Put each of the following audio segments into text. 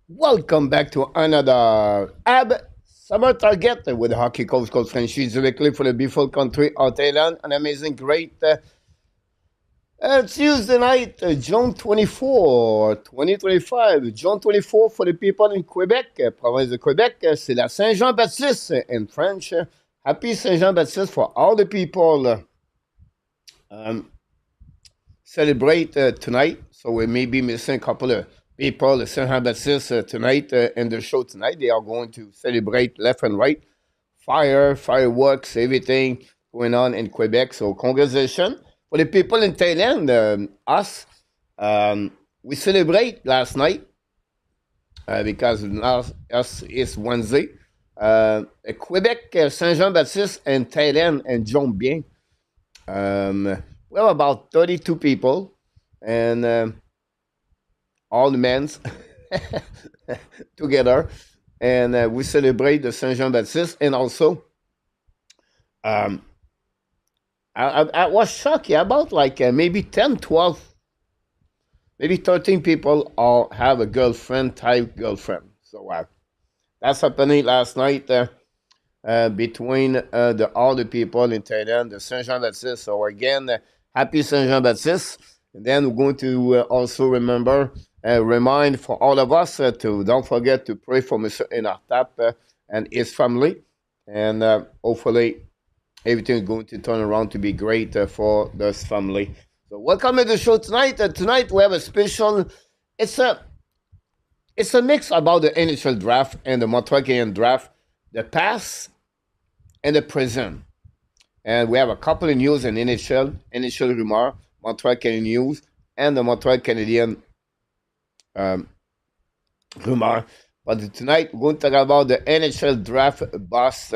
Welcome back to another AB Summer Target with hockey coach Frenchy directly for the beautiful country of Thailand. An amazing, great Tuesday night, June 24, 2025. June 24 for the people in Quebec, province de Quebec. C'est la Saint-Jean-Baptiste in French. Happy Saint-Jean-Baptiste for all the people um, celebrate tonight. So we may be missing a couple of people at Saint Jean-Baptiste tonight in the show tonight. They are going to celebrate left and right. Fireworks, everything going on in Quebec. So congratulations. For the people in Thailand, us, we celebrate last night because now us is Wednesday. Quebec, Saint Jean-Baptiste, and Thailand and John Bien. We have about 32 people, and all the men's together, and we celebrate the Saint Jean Baptiste. And also, um, I was shocked. Yeah, about like maybe 10, 12, maybe 13 people all have a girlfriend, type girlfriend. So that's happening last night. Between all the people in Thailand, the Saint Jean Baptiste. So again, happy Saint Jean Baptiste. And then we're going to also remind for all of us to don't forget to pray for Mr. Inartap and his family. And hopefully everything is going to turn around to be great for this family. So welcome to the show tonight. Tonight we have a special. It's a it's a mix about the NHL draft and the Montreal Canadiens draft, the past and the present. And we have a couple of news in NHL rumor, Montreal Canadiens news, and the Montreal Canadiens um, rumor. But tonight we're going to talk about the NHL draft bust.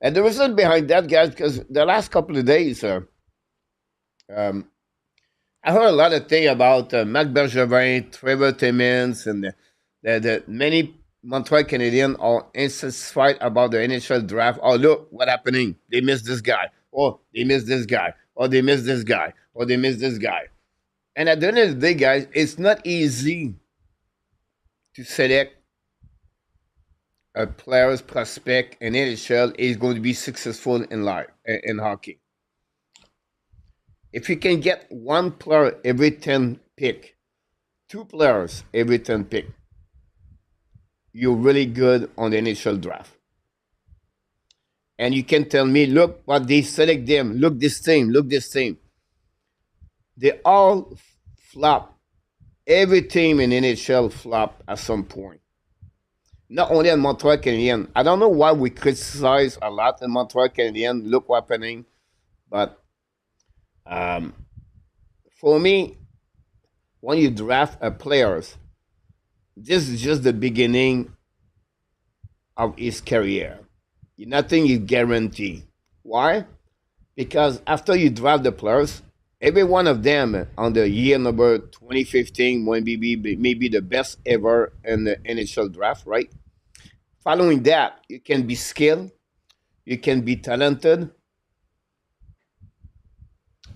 And the reason behind that, guys, because the last couple of days, um, I heard a lot of things about Marc Bergevin, Trevor Timmins, and the many Montreal Canadiens are insatisfied about the NHL draft. Oh, look, what's happening? They missed this guy. Oh, they missed this guy. Or they missed this guy. Or they missed this guy. And at the end of the day, guys, it's not easy to select a player's prospect in NHL is going to be successful in life in hockey. If you can get one player every 10 pick, two players every 10 pick, you're really good on the initial draft. And you can tell me, look what they select them. Look this team. Look this team. They all flop. Every team in NHL flop at some point. Not only in Montreal Canadiens. I don't know why we criticize a lot in Montreal Canadiens. Look what's happening. But for me, when you draft a players, this is just the beginning of his career. Nothing is guaranteed. Why? Because after you draft the players, every one of them on the year number 2015 may be the best ever in the NHL draft, right? Following that, you can be skilled, you can be talented.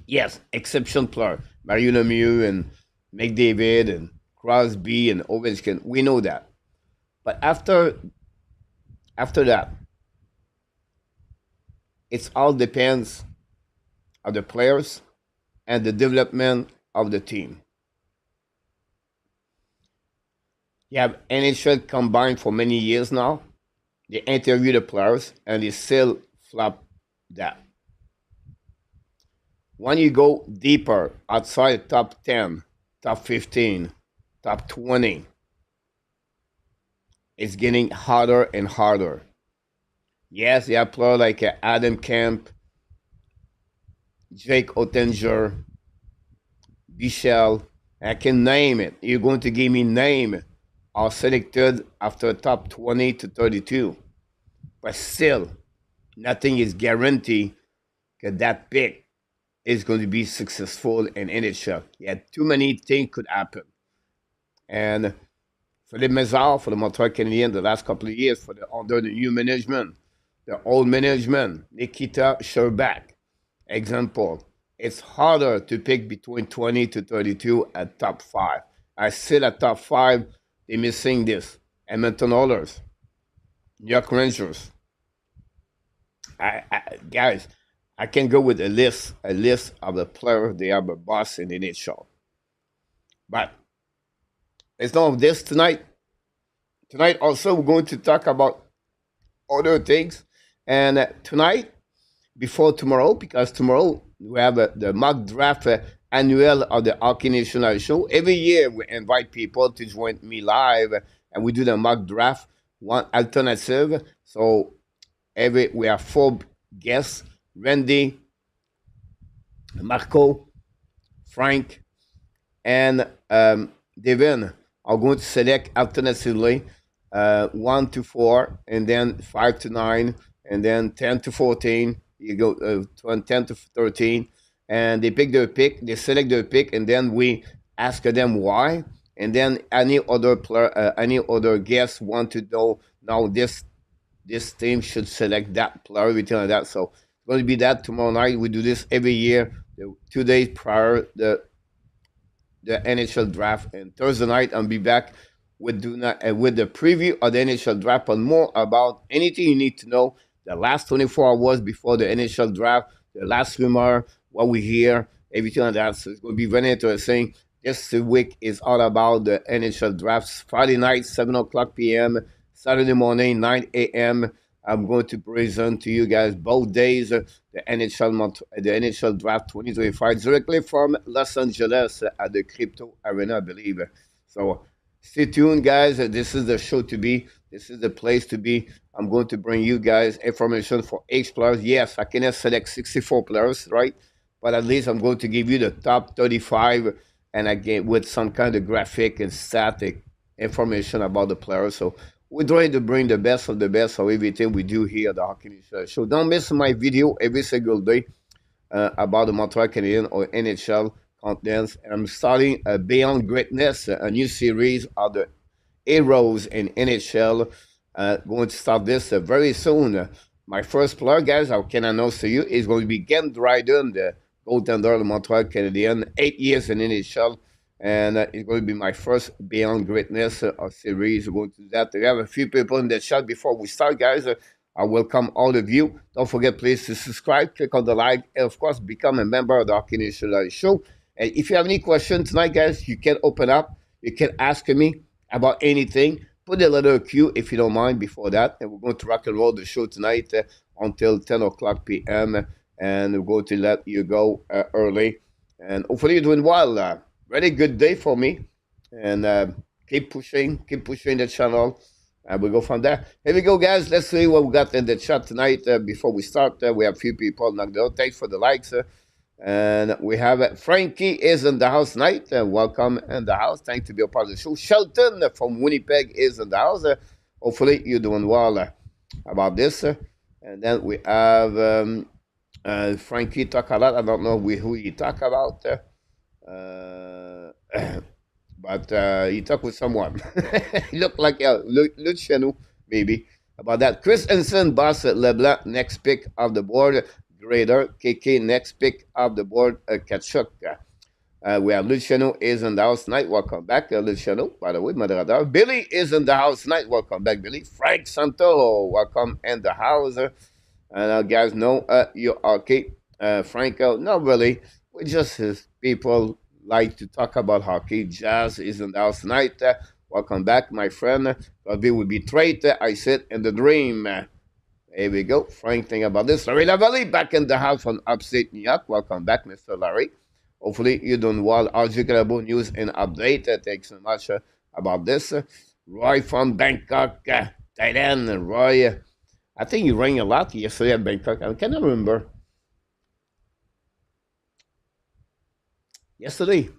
Yes, exception player. Mario Lemieux and McDavid and Crosby and Ovechkin. We know that. But after that, it all depends on the players and the development of the team. You have NHL combined for many years now. They interview the players and they still flop that. When you go deeper outside top 10, top 15, top 20, it's getting harder and harder. Yes, you have players like Adam Kemp, Jake Ottinger, Bichelle. I can name it. You're going to give me name are selected after top 20 to 32. But still, nothing is guaranteed that that pick is going to be successful in NHL. Yeah, too many things could happen. And for the Mézard, for the Montreal Canadiens, the last couple of years, under the new management, the old management, Nikita Sherbak, example, it's harder to pick between 20 to 32 at top 5. I still at top 5, they're missing this. Edmonton Oilers, New York Rangers. Guys, I can go with a list of the players they have a boss in the NHL. But it's not of this tonight. Tonight also we're going to talk about other things. And tonight, before tomorrow, because tomorrow we have the mock draft annual of the Hockey National Show. Every year we invite people to join me live and we do the mock draft, one alternative. So we have four guests: Randy, Marco, Frank, and Devin are going to select alternatively 1 to 4, and then 5 to 9, and then 10 to 14. You go 10 to 13, and they pick their pick, they select their pick, and then we ask them why. And then any other player, any other guest want to know now this team should select that player, everything like that. So it's going to be that tomorrow night. We do this every year, 2 days prior the NHL draft. And Thursday night, I'll be back with with the preview of the NHL draft and more about anything you need to know. The last 24 hours before the NHL draft, the last rumor, what we hear, everything like that. So it's going to be very interesting. This week is all about the NHL drafts. Friday night, 7 o'clock p.m. Saturday morning, 9 a.m. I'm going to present to you guys both days the NHL Draft 2025 directly from Los Angeles at the Crypto Arena, I believe. So stay tuned, guys. This is the show to be. This is the place to be. I'm going to bring you guys information for each players. Yes, I cannot select 64 players, right? But at least I'm going to give you the top 35, and again with some kind of graphic and static information about the players. So we're trying to bring the best of the best of everything we do here at the Hockey News Show. Don't miss my video every single day about the Montreal Canadiens or NHL contents. And I'm starting Beyond Greatness, a new series of the heroes in NHL. Going to start this very soon. My first player, guys, I can announce to you, is going to be Ken Dryden, the goaltender of the Montreal Canadiens, 8 years in NHL. And it's going to be my first Beyond Greatness series. We're going to do that. We have a few people in the chat before we start, guys. I welcome all of you. Don't forget, please, to subscribe, click on the like, and of course, become a member of the Hockey Nation Show. And if you have any questions tonight, guys, you can open up. You can ask me about anything. Put a letter Q if you don't mind before that. And we're going to rock and roll the show tonight until 10 o'clock p.m. And we're going to let you go early. And hopefully you're doing well. Very good day for me, and keep pushing the channel, and we'll go from there. Here we go, guys. Let's see what we got in the chat tonight. Before we start, we have a few people knocked out. Thanks for the likes, and we have Frenchy is in the house tonight. Welcome in the house. Thanks to be a part of the show. Shelton from Winnipeg is in the house. Hopefully you're doing well about this. And then we have Frankie talk a lot. I don't know who he talk about. But he talked with someone. He looked like Luciano, maybe. About that. Chris Ensign, Boss LeBlanc, next pick of the board. Grader, KK, next pick of the board. Kachuk. We have Luciano is in the house tonight. Welcome back, Luciano. By the way, Madradar. Billy is in the house tonight. Welcome back, Billy. Frank Santo, welcome in the house. And guys know you're okay. Franco, not really. We just people like to talk about hockey. Jazz is in the house tonight. Welcome back, my friend. Rugby will be trade. I sit in the dream. Here we go. Frank, think about this. Larry Lavallee back in the house from upstate New York. Welcome back, Mr. Larry. Hopefully you're doing well. RG Calabo news and update. Thanks so much about this. Roy from Bangkok. Thailand. Roy, I think you rang a lot yesterday at Bangkok. I cannot remember. Yesterday,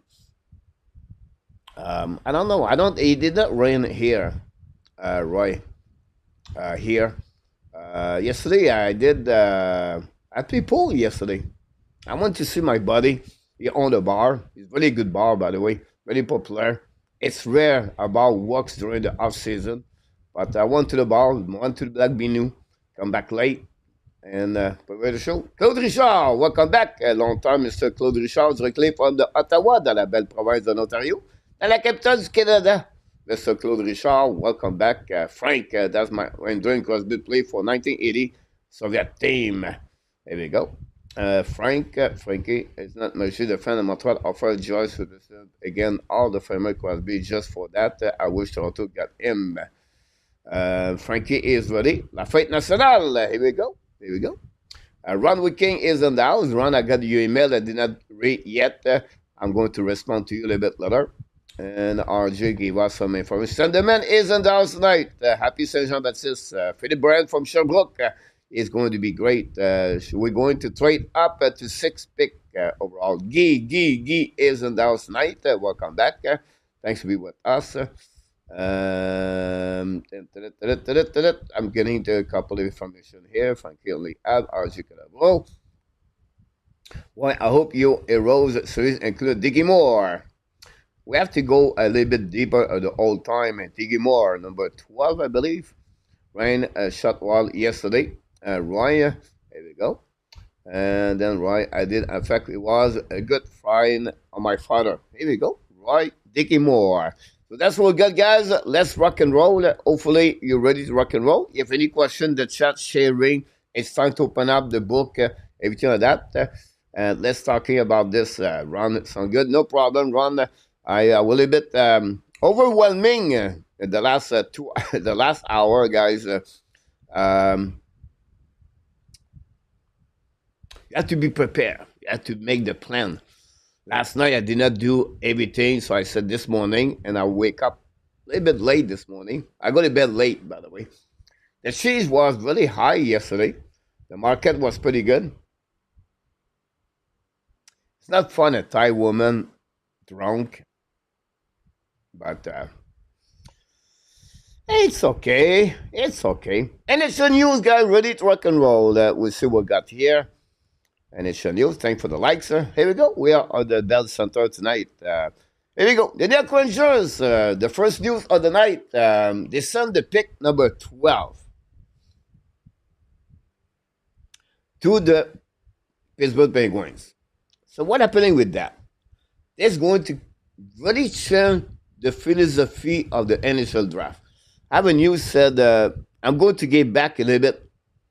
I don't know. It did not rain here, Roy. Here, yesterday I did. I played pool yesterday. I went to see my buddy. He owned a bar. It's a very good bar, by the way. Very popular. It's rare a bar works during the off season, but I went to the bar. Went to the Black Binu. Come back late. And prepare the show. Claude Richard, welcome back. Long time, Mr. Claude Richard, directly from the Ottawa, dans la belle province de l'Ontario, dans la capitale du Canada. Mr. Claude Richard, welcome back. Frank, that's my when during Crosby played for 1980 Soviet team. There we go. Frankie is not Monsieur the fan of Montreal offered Joyce to the again all the family Crosby just for that. I wish Toronto got him. Frankie is ready. La Fête Nationale. Here we go. Here we go. Ron Wicking is in the house. Ron, I got your email. I did not read yet. I'm going to respond to you a little bit later. And RJ gave us some information. The man is in the house tonight. Happy Saint Jean Baptiste. Philip Brand from Sherbrooke is going to be great. We're going to trade up to 6 pick overall. Guy is in the house tonight. Welcome back. Thanks for being with us. I'm getting to a couple of information here. Frankie only add RJ Calabro. Well, I hope your heroes series include Diggy Moore. We have to go a little bit deeper at the old time. And Diggy Moore, number 12, I believe, ran a shot wall yesterday. Roy, there we go. And then Roy, in fact, it was a good friend of my father. Here we go. Roy Diggy Moore. So that's what we got, guys. Let's rock and roll. Hopefully, you're ready to rock and roll. If any question, the chat sharing, it's time to open up the book, everything like that. Let's talking about this. Ron, sound good? No problem, Ron. I will a bit overwhelming the last the last hour, guys. You have to be prepared. You have to make the plan. Last night I did not do everything, so I said this morning, and I wake up a little bit late this morning. I go to bed late, by the way. The cheese was really high yesterday. The market was pretty good. It's not fun, a Thai woman drunk, but it's okay. It's okay. And it's the news, guys. Ready to rock and roll. We'll see what we got here. And it's the news. Thanks for the likes. Here we go. We are at the Bell Center tonight. Here we go. The New York Rangers, the first news of the night. They sent the pick number 12 to the Pittsburgh Penguins. So what happening with that? It's going to really change the philosophy of the NHL Draft. I have a news said I'm going to get back a little bit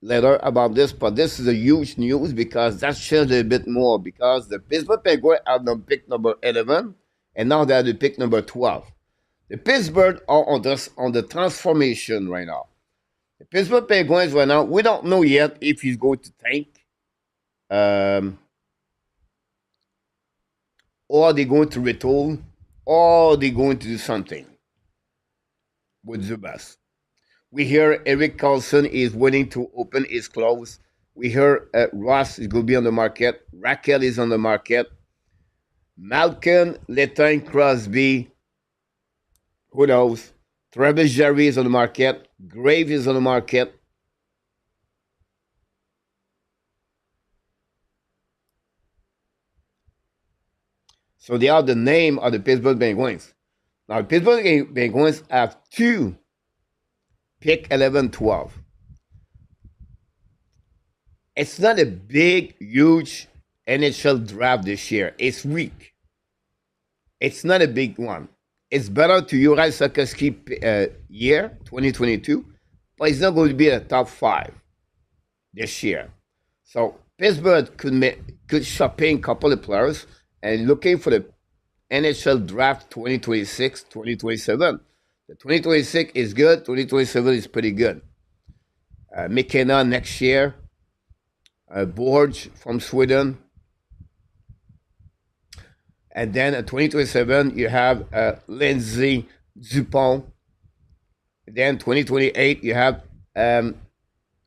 later about this, but this is a huge news because that's changed a little bit more because the Pittsburgh Penguins have the pick number 11 and now they have the pick number 12. The Pittsburgh are on the transformation right now. The Pittsburgh Penguins right now, we don't know yet if he's going to tank. Or they're going to retool, or they're going to do something with Zubas. We hear Eric Carlson is willing to open his clause. We hear Ross is going to be on the market. Raquel is on the market. Malkin, Letang, Crosby, who knows? Travis Jerry is on the market. Grave is on the market. So they are the name of the Pittsburgh Penguins. Now, the Pittsburgh Penguins have 2 pick 11, 12. It's not a big, huge NHL draft this year. It's weak. It's not a big one. It's better to Uri Sakoski year, 2022, but it's not going to be a top 5 this year. So Pittsburgh could shopping a couple of players and looking for the NHL Draft 2026, 2027. The 2026 is good. 2027 is pretty good. McKenna next year. Borge from Sweden. And then in 2027, you have Lindsay Dupont. Then 2028, you have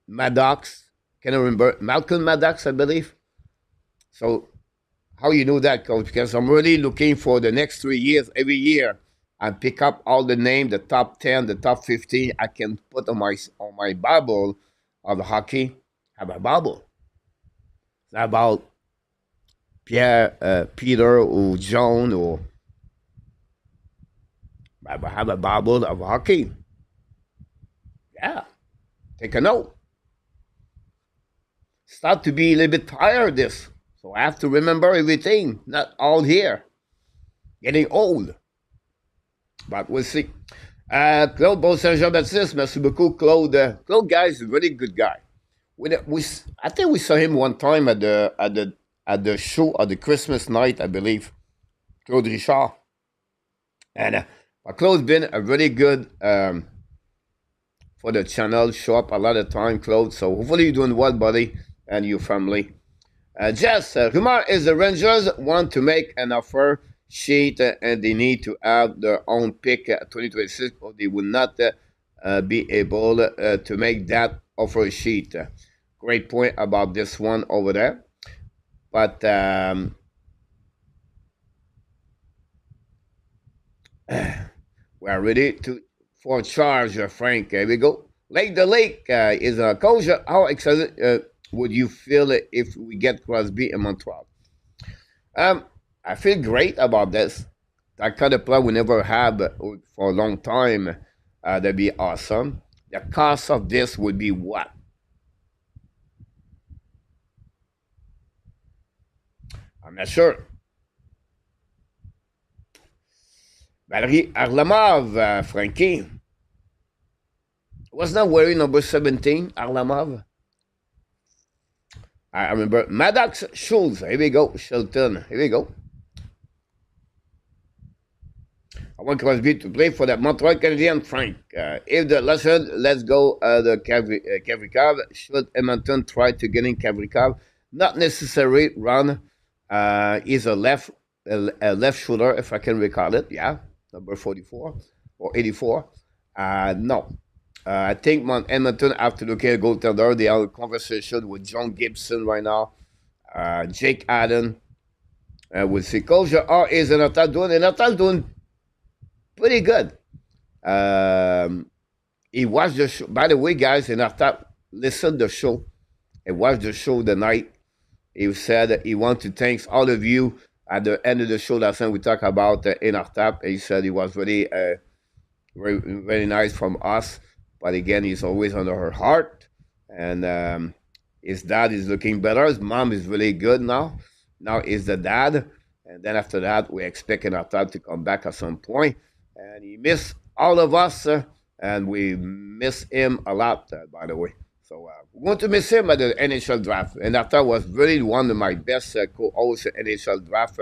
Maddox. Can I remember? Malcolm Maddox, I believe. So how you know that, Coach? Because I'm really looking for the next 3 years, every year, and pick up all the names, the top 10, the top 15. I can put on my Bible of hockey. Have a Bible. It's not about Pierre, Peter, or John, or I have a Bible of hockey. Yeah, take a note. Start to be a little bit tired of this. So I have to remember everything, not all here. Getting old. But we'll see. Claude Beau Saint-Jean-Baptiste, merci beaucoup, Claude. Claude, guy, is a really good guy. I think we saw him one time at the show at the Christmas night, I believe. Claude Richard. And Claude's been a really good for the channel. Show up a lot of time, Claude. So hopefully you're doing well, buddy, and your family. Jess, rumor is the Rangers want to make an offer sheet and they need to have their own pick 2026 or they will not be able to make that offer sheet. Great point about this one over there. But we are ready for charge, Frank. Here we go. Lake the Lake is a coach. How excited would you feel if we get Crosby in Montreal? I feel great about this. That kind of play we never had for a long time. That'd be awesome. The cost of this would be what? I'm not sure. Valerie Arlamov, Frenchy. Was not wearing number 17, Arlamov? I remember Maddox Schultz. Here we go. Shelton. Here we go. I want Crosby to play for the Montreal Canadiens, Frank. If the let's go the Kavrikov. Should Edmonton try to get in Kavrikov? Not necessary. Run. He's a left shooter, if I can recall it. Yeah, number 44 or 84. No. I think Edmonton have to look at a goaltender. They have a conversation with John Gibson right now. Jake Allen. We'll see. Coach is in attack doing pretty good. He watched the show. By the way, guys, in attack, listen to the show. He watched the show the night. He said that he wants to thank all of you at the end of the show. Last time we talked about in our tap. He said it was really very, very nice from us. But again, he's always under her heart. And his dad is looking better. His mom is really good now. Now is the dad. And then after that, we're expecting our dad to come back at some point. And he missed all of us. And we miss him a lot, by the way. So we're going to miss him at the NHL Draft. And after was really one of my best co-hosts at NHL Draft.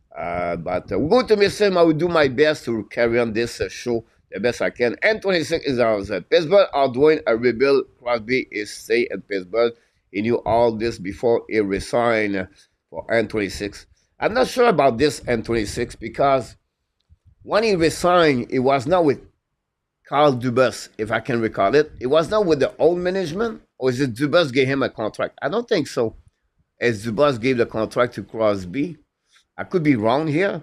But we're going to miss him. I will do my best to carry on this show the best I can. N26 is ours. Pittsburgh are doing a rebuild. Crosby is staying in Pittsburgh. He knew all this before he resigned for N26. I'm not sure about this N26 because when he resigned, it was not with Carl Dubas, if I can recall it. It was not with the old management, or is it Dubas gave him a contract? I don't think so. As Dubas gave the contract to Crosby. I could be wrong here.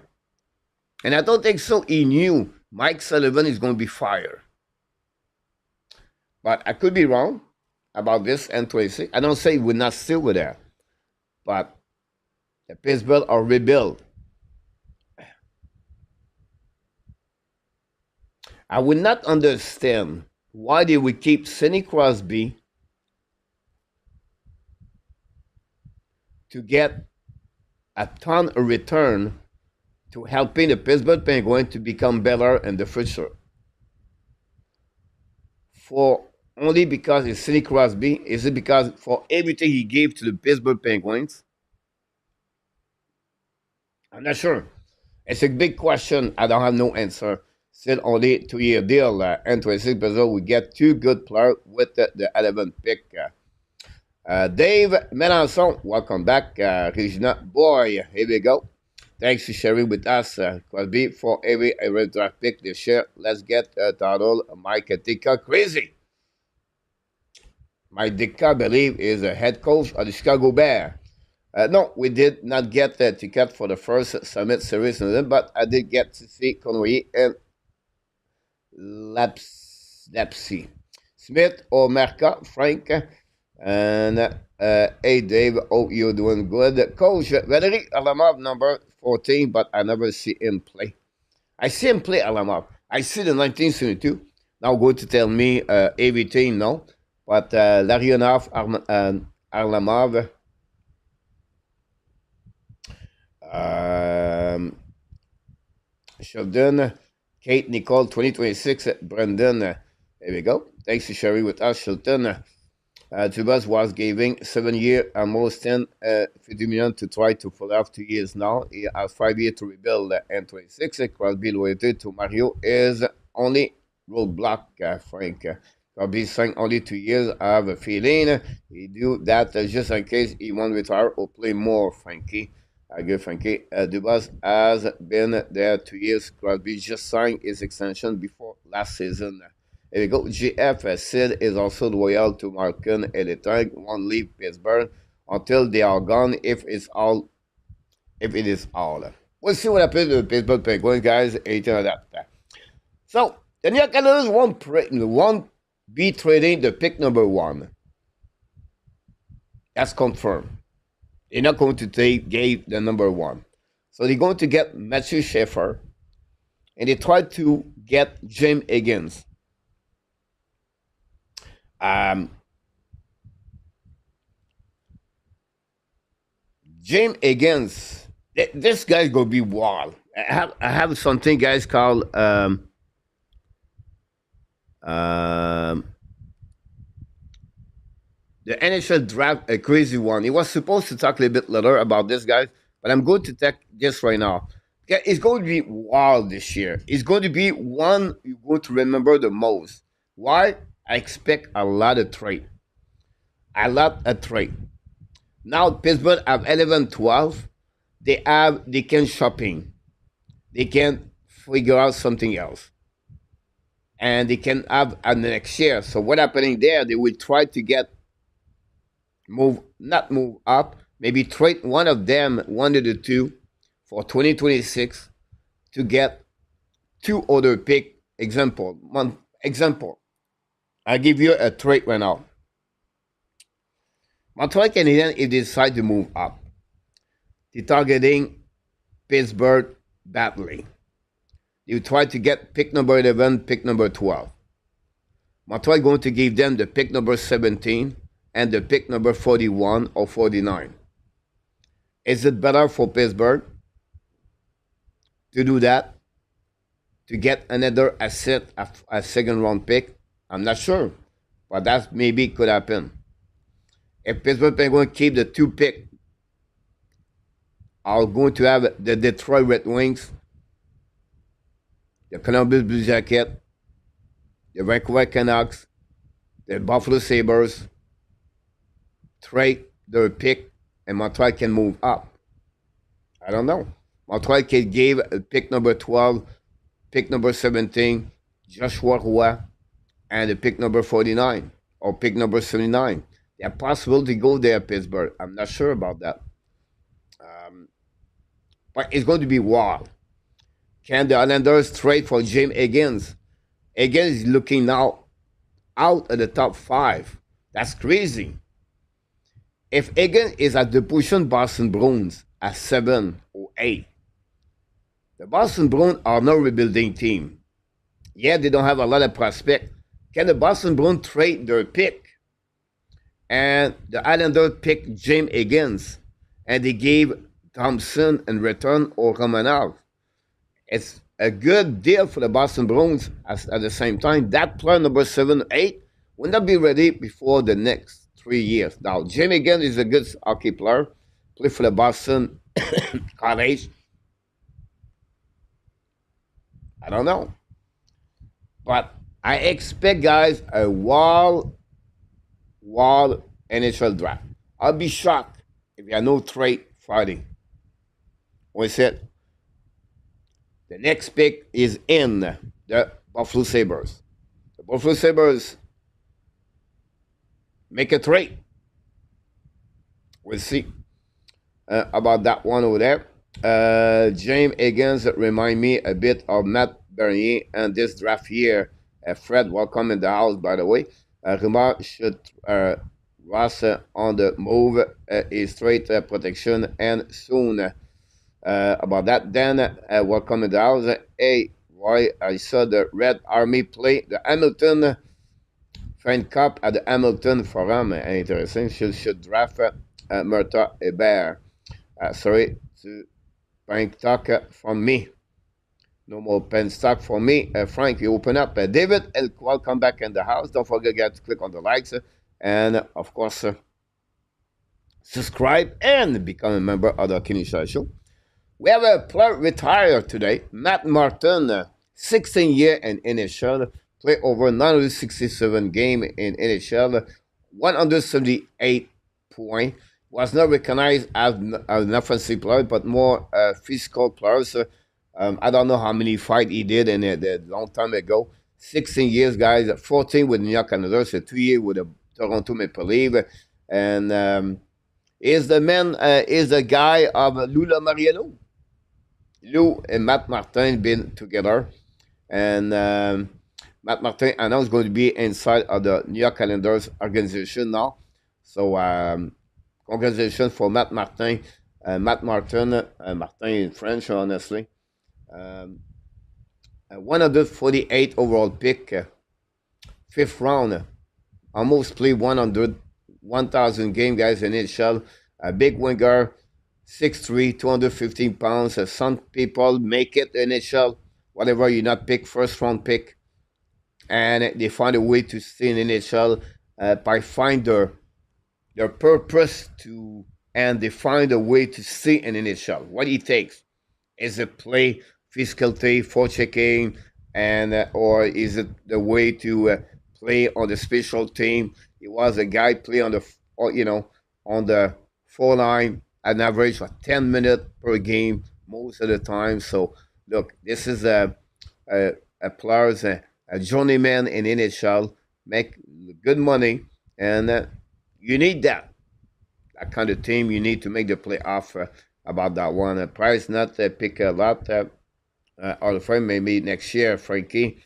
And I don't think so. He knew Mike Sullivan is going to be fired. But I could be wrong about this N26. I don't say we're not still with there. But the Pittsburgh are rebuilt. I would not understand why they would keep Sidney Crosby to get a ton of return to helping the Pittsburgh Penguins to become better in the future. For only because it's Sidney Crosby? Is it because for everything he gave to the Pittsburgh Penguins? I'm not sure. It's a big question. I don't have no answer. Still only 2-year deal. N26 Brazil, we get two good players with the 11th pick. Dave Melanson, welcome back. Regina Boy, here we go. Thanks for sharing with us. Crosby for every draft pick this year. Let's get title Mike Ditka crazy. Mike Ditka, I believe, is a head coach of the Chicago Bears. No, we did not get the ticket for the first Summit Series, but I did get to see Conway and Lapsy. Smith or Merca, Frank, and hey Dave, hope you're doing good. Coach Valerie Alamov, number 14, but I never see him play. I see him play Alamov. I see the 1972. Now going to tell me everything, no? But Larionov, Arlamov, Sheldon, Kate, Nicole, 2026, Brendan. There we go. Thanks to Sherry with us, Shilton. Tubas was giving 7 year, almost 50 million to try to pull off 2 years now. He has 5 years to rebuild and 26. Crosby loyalty to Mario is only roadblock, Frank. Crosby signed only 2 years. I have a feeling he do that just in case he won't retire or play more, Frankie. I give Frankie. Dubas has been there 2 years. Crosby just signed his extension before last season. There we go. GF Sid is also loyal to Markin and the tank won't leave Pittsburgh until they are gone. If it is all. We'll see what happens with the Pittsburgh Penguins, guys. 18 of that. So the New York Canadiens won't be trading the pick number 1. That's confirmed. They're not going to give the number 1. So they're going to get Matthew Schaefer, and they try to get James Higgins. James Higgins, this guy's gonna be wild. I have something, guys, called the NHL Draft, a crazy one. He was supposed to talk a little bit later about this, guys, but I'm going to take this right now. It's going to be wild this year. It's going to be one you're going to remember the most. Why? I expect a lot of trade. Now Pittsburgh have 11-12. They can shopping. They can figure out something else. And they can have a next year. So what happening there, they will try to not move up, maybe trade one of them, one of the two, for 2026 to get 2 other pick. Example. I'll give you a trade right now. Montreal Canadiens, if they decide to move up, they're targeting Pittsburgh badly. You try to get pick number 11, pick number 12. Montreal going to give them the pick number 17 and the pick number 41 or 49. Is it better for Pittsburgh to do that? To get another asset, a second round pick? I'm not sure, but that maybe could happen. If Pittsburgh Penguins keep the 2 pick, are going to have the Detroit Red Wings, the Columbus Blue Jackets, the Vancouver Canucks, the Buffalo Sabres trade their pick, and Montreal can move up. I don't know. Montreal can give pick number 12, pick number 17, Joshua Roy, and the pick number 49 or pick number 79. They're possible to go there, Pittsburgh. I'm not sure about that. But it's going to be wild. Can the Islanders trade for James Higgins? Higgins is looking now out of the top 5. That's crazy. If Higgins is at the position Boston Bruins at 7 or 8, the Boston Bruins are no rebuilding team. Yeah, they don't have a lot of prospects. Can the Boston Bruins trade their pick? And the Islanders picked James Higgins, and they gave Thompson in return or Romanov. It's a good deal for the Boston Bruins. At the same time, that player number 7, 8 will not be ready before the next 3 years. Now, James Higgins is a good hockey player. Play for the Boston College. I don't know. But I expect, guys, a wild NHL draft. I'll be shocked if there are no trade Friday. We said the next pick is in the Buffalo Sabres. The Buffalo Sabres make a trade. We'll see about that one over there. James Higgins remind me a bit of Matt Bernier and this draft year. Fred, welcome in the house, by the way. Rumor should Ross on the move is straight protection and soon about that. Then welcome in the house. Hey, why I saw the Red Army play the Hamilton Fan Cup at the Hamilton Forum. Interesting. Should draft Murta Hébert. Sorry to bank talk from me. No more pen stock for me. Frank, you open up. David and welcome back in the house. Don't forget to click on the likes and, of course, subscribe and become a member of the Kinisha Show. We have a player retired today, Matt Martin, 16 year in NHL, played over 967 game in NHL, 178 points. Was not recognized as an offensive player, but more physical players. I don't know how many fights he did in a long time ago. 16 years, guys. 14 with New York Canadiens, 2 years with the Toronto Maple Leafs, and is the man is the guy of Lula Mariello. Lou and Matt Martin been together, and Matt Martin announced going to be inside of the New York Calendars organization now. So congratulations for Matt Martin. Matt Martin, Martin in French, honestly. 148 overall pick, fifth round. Almost played 1,000 game, guys, in NHL. A big winger, 6'3", 215 pounds. Some people make it in NHL, whatever you not pick, first round pick. And they find a way to stay in NHL by find their purpose to, and they find a way to stay in NHL. What it takes is it play, physicality, forechecking, and or is it the way to play on the special team? It was a guy play on the on the 4 line an average of 10 minutes per game most of the time. So look, this is a players, a journeyman in NHL, make good money, and you need that kind of team. You need to make the playoff about that one. Price not pick a lot. Hall of Fame maybe next year, Frenchy.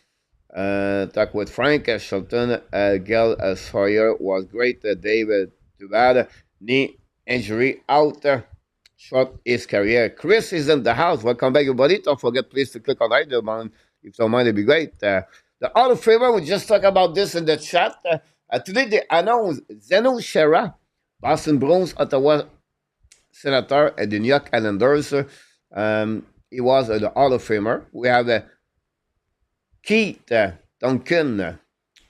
Talk with Frank Shelton. Gail Sawyer was great. David Dubad, knee injury out. Short his career. Chris is in the house. Welcome back, everybody. Don't forget, please, to click on like the man. If you don't mind, it'd be great. The Hall of Famer, we just talked about this in the chat. Today, they announced Zeno Chara, Boston Bruins, Ottawa Senator, and the New York Islanders. He was the Hall of Famer. We have Keith Duncan.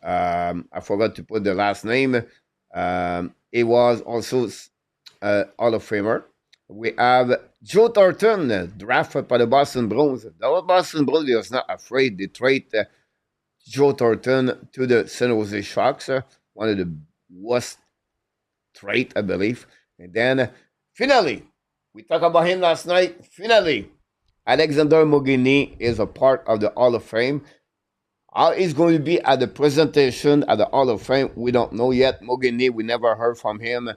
I forgot to put the last name. He was also Hall of Famer. We have Joe Thornton, drafted by the Boston Bruins. The Boston Bruins was not afraid. They trade Joe Thornton to the San Jose Sharks. One of the worst trade, I believe. And then finally, we talked about him last night. Finally, Alexander Mogini is a part of the Hall of Fame. How he's going to be at the presentation at the Hall of Fame, we don't know yet. Mogini, we never heard from him.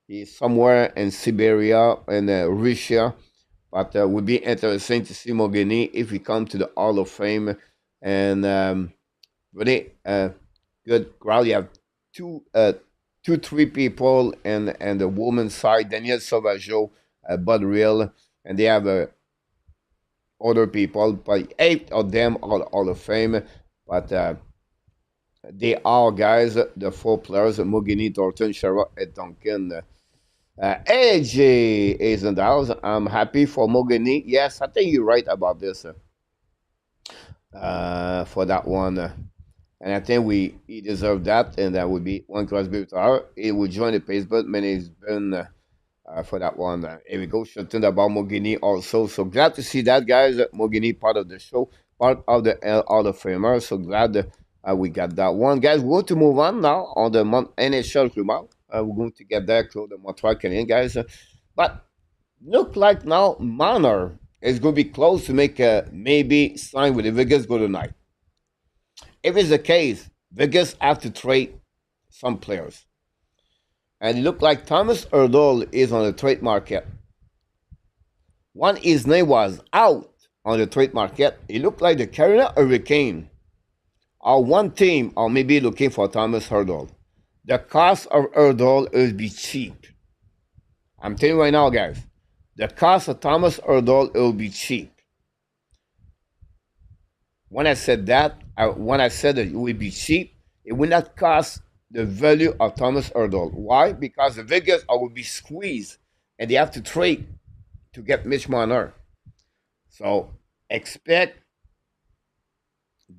He's somewhere in Siberia and Russia. But it would be interesting to see Mogini if he comes to the Hall of Fame. And really good crowd. You have three people and the woman's side, Daniel Sauvageau, Bud Real, and they have other people, but 8 of them are Hall of Fame. But they are, guys, the 4 players, Mogini, Thornton, Chara, and Duncan. AJ is in the house. I'm happy for Mogini. Yes, I think you're right about this for that one. And I think he deserved that, and that would be one Crosby Tower. He would join the pace, but many has been for that one. Here we go, something about Mogini also. So glad to see that, guys. Mogini part of the show, part of the Hall of Famer. So glad we got that one, guys. We're going to move on now on the NHL rumor. We're going to get there to the Montreal Canadiens, guys. But look like now Marner is going to be close to make a maybe sign with the Vegas Golden Knights. If it's the case, Vegas have to trade some players. And it looked like Thomas Hurdle is on the trade market. When his name was out on the trade market, it looked like the Carolina Hurricane or one team or maybe looking for Thomas Hurdle. The cost of Hurdle will be cheap. I'm telling you right now, guys. The cost of Thomas Hurdle will be cheap. When I said that, when I said that it will be cheap, it will not cost the value of Thomas Hurdle. Why? Because the Vegas will be squeezed and they have to trade to get Mitch Marner. So expect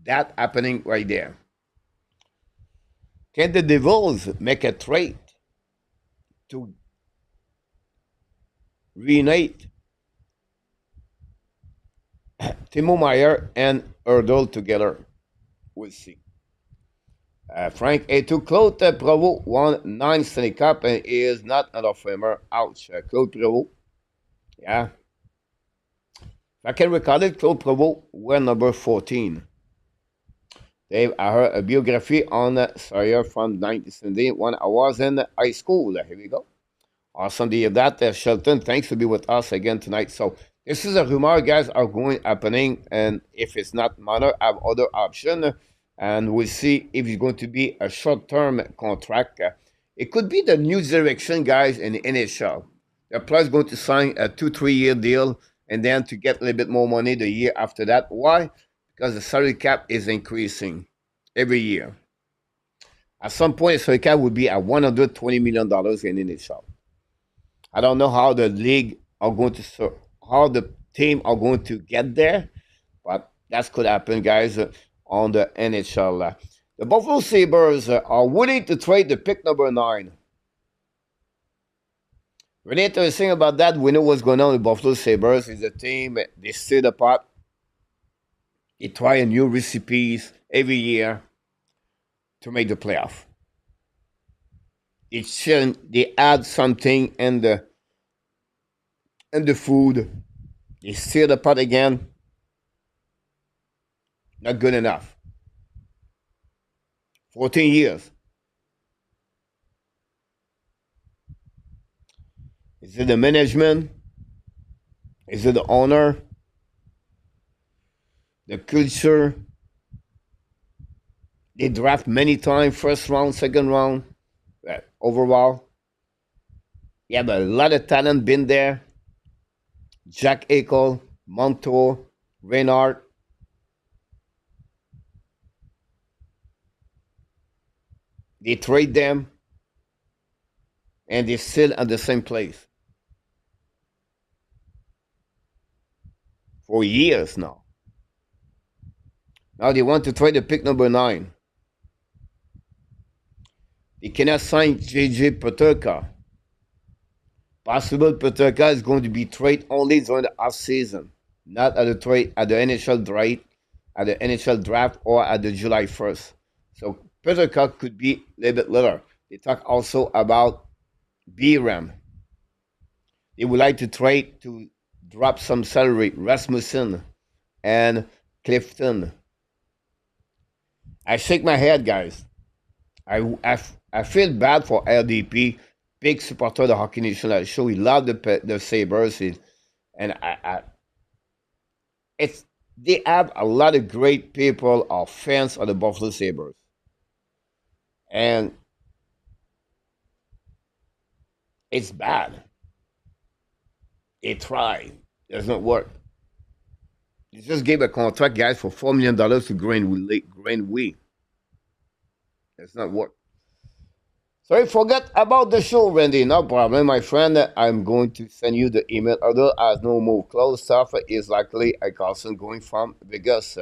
That happening right there. Can the Devils make a trade to reunite Timo Meyer and Erdl together? We'll see. Frank, et to Claude Provost won 9 Stanley Cup and is not an Hall of Famer. Ouch. Claude Provost. Yeah. If I can recall it, Claude Provost were number 14. Dave, I heard a biography on Sawyer from 1970 when I was in high school. Here we go. Awesome to hear that. Shelton, thanks for being with us again tonight. So this is a rumor, guys, are going happening. And if it's not minor, I have other option. And we'll see if it's going to be a short-term contract. It could be the new direction, guys, in the NHL. The player's going to sign a 2-3 year deal and then to get a little bit more money the year after that. Why? Because the salary cap is increasing every year. At some point, the salary cap will be at $120 million in NHL. I don't know how the league are going to, how the team are going to get there, but that could happen, guys, on the NHL. The Buffalo Sabres are willing to trade the pick number 9. Really interesting about that. We know what's going on with Buffalo Sabres. Is a team, they stir the pot. They try new recipes every year to make the playoff. They add something in the food. They stir the pot again. Not good enough. 14 years. Is it the management? Is it the owner? The culture? They draft many times, first round, second round, overall. Yeah, but a lot of talent been there. Jack Eichel, Montour, Reinhardt. They trade them, and they're still at the same place. For years now. Now they want to trade the pick number 9. They cannot sign JJ Peterka. Possible Peterka is going to be traded only during the off season, not at the trade at the NHL draft, or at the July 1st. So Peterka could be a little bit later. They talk also about BRAM. They would like to trade to drop some salary, Rasmussen and Clifton. I shake my head, guys. I feel bad for LDP, big supporter of the Hockey Nation show. He loved the Sabres, and they have a lot of great people or fans of the Buffalo Sabres, and it's bad. They tried, it does not work. They just gave a contract, guys, for $4 million to Grain Wheat. It's not work. Sorry, forget about the show, Randy. No problem, my friend. I'm going to send you the email. Although as no move close stuff is likely a Carlson going from Vegas.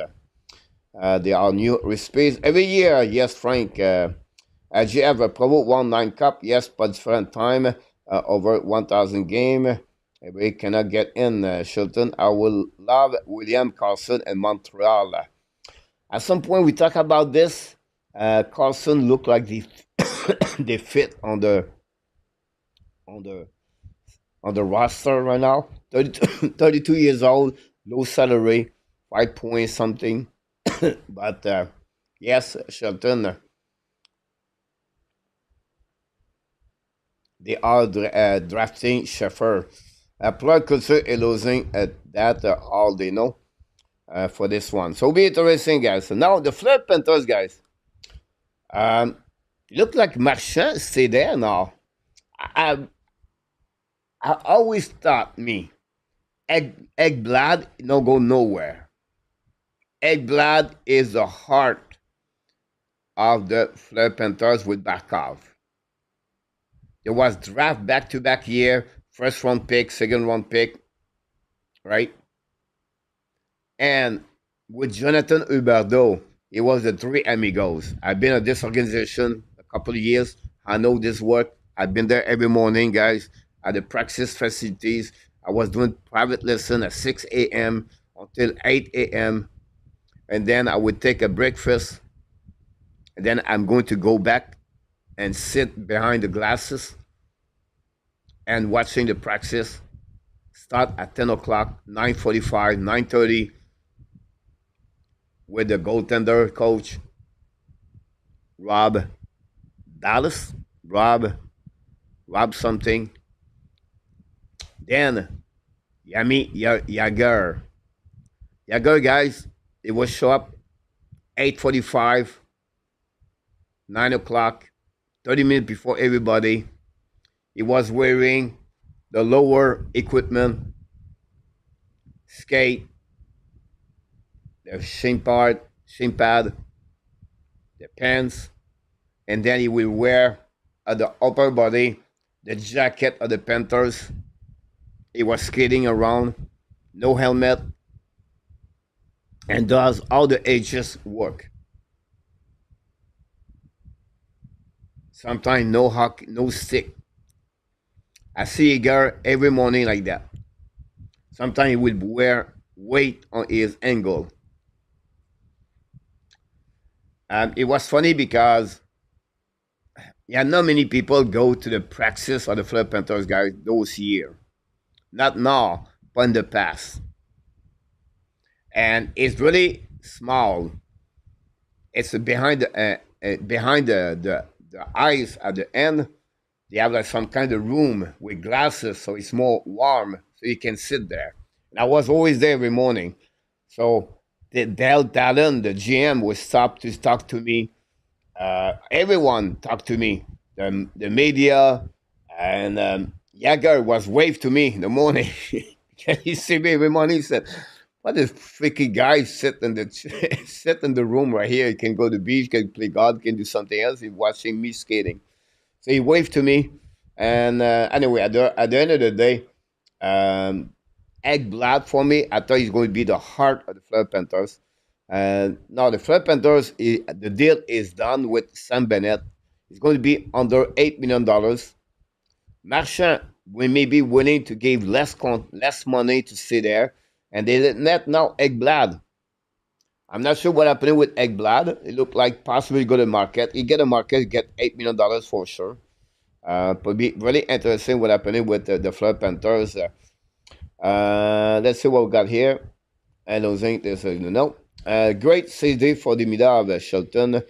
There are new recipes every year. Yes, Frank. As you have a Provo 1-9 Cup, yes, but different time. Over 1,000 game. We cannot get in, Shilton. I will love William Carlson and Montreal. At some point, we talk about this. Carlson looked like they fit on the roster right now. 32 years old, low salary, 5 point something. But yes, Shelton. They are drafting Sheffer. Plug Culture is losing that all they know for this one. So be interesting, guys. So now the Fleur Panthers, guys. Look like Marchand stay there now. I always thought Eggblad no go nowhere. Eggblad is the heart of the Fleur Panthers with Barkov. There was draft back-to-back year, first round pick, second round pick, right? And with Jonathan Huberdeau. It was the Three Amigos. I've been at this organization a couple of years. I know this work. I've been there every morning, guys, at the practice facilities. I was doing private lesson at 6 a.m. until 8 a.m. And then I would take a breakfast. And then I'm going to go back and sit behind the glasses and watching the practice start at 10 o'clock, 9:45, 9:30 with the goaltender coach, Rob Dallas, Rob something. Then Yami Yager. Yager, guys, it will show up 8:45, 9 o'clock, 30 minutes before everybody. He was wearing the lower equipment, skate, the shin pad, the pants, and then he will wear at the upper body the jacket of the Panthers. He was skating around, no helmet, and does all the edges work. Sometimes no hockey, no stick. I see a guy every morning like that. Sometimes he would wear weight on his ankle. It was funny because yeah, not many people go to the practice of the Florida Panthers guys those years. Not now, but in the past. And it's really small. It's behind the eyes at the end. They have like some kind of room with glasses, so it's more warm, so you can sit there. And I was always there every morning. So the Dell Talon, the GM, would stop to talk to me. Everyone talked to me. The media and Jagger was waved to me in the morning. He see me every morning. He said, "What this freaky guy sit in the sit in the room right here? He can go to the beach, can play golf, can do something else. He's watching me skating." So he waved to me. And anyway, at the end of the day, Ekblad for me, I thought he's going to be the heart of the Florida Panthers. And now the Florida Panthers, the deal is done with Sam Bennett. It's going to be under $8 million. Marchand, we may be willing to give less money to stay there. And they did not now Ekblad. I'm not sure what happened with Ekblad. It looked like possibly go to market. You get a market, you get $8 million for sure. But be really interesting what happened with the Florida Panthers. Let's see what we got here. I don't think there's no. Great CD for the middle of Shelton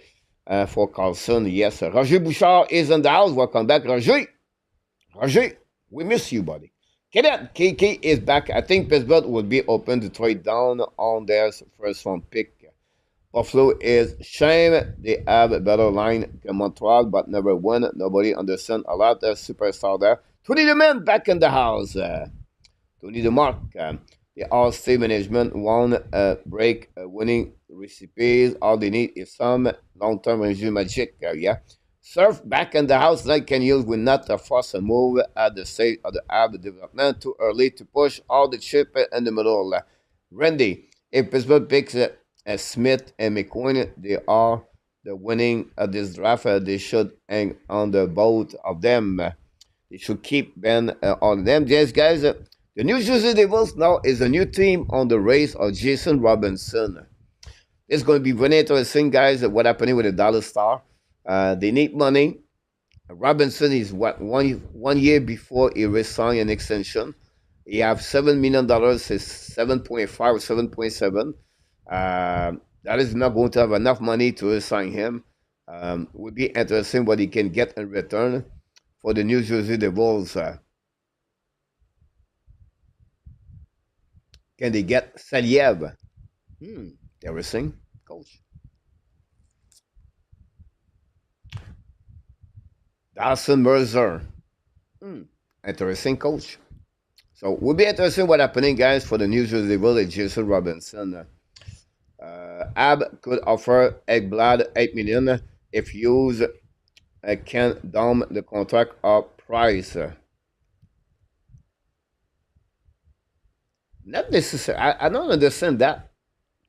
for Carlson. Yes, Roger Bouchard is in the house. Welcome back, Roger. Roger, we miss you, buddy. Kenneth KK is back. I think Pittsburgh will be open to trade down on their first round pick. Buffalo is shame. They have a better line than Montreal, but never win. Nobody understands a lot of superstar there. Tony the man back in the house. Tony the Mark. The All-State management won a break winning recipes. All they need is some long-term regime magic. Yeah. Surf back in the house like can use will not force a move at the state of the Habs development too early to push all the chip in the middle. Randy, if Pittsburgh picks Smith and McQueen, they are the winning of this draft. They should hang on the both of them. They should keep Ben on them. Yes, guys, the New Jersey Devils now is a new team on the race of Jason Robinson. It's going to be very interesting, guys, what happening with the Dallas Star. They need money. Robinson is what 1 year before he resigned an extension. He have $7 million, is 7.5 or 7.7. That is not going to have enough money to resign him. Would be interesting what he can get in return for the New Jersey Devils. Can they get Saliev? Interesting, coach. Dawson Mercer. Interesting coach. So will be interesting what happening, guys, for the New Jersey Devils and Jason Robinson. Ab could offer Ekblad $8 million if Hughes can down the contract of Price. Not necessary. I don't understand that.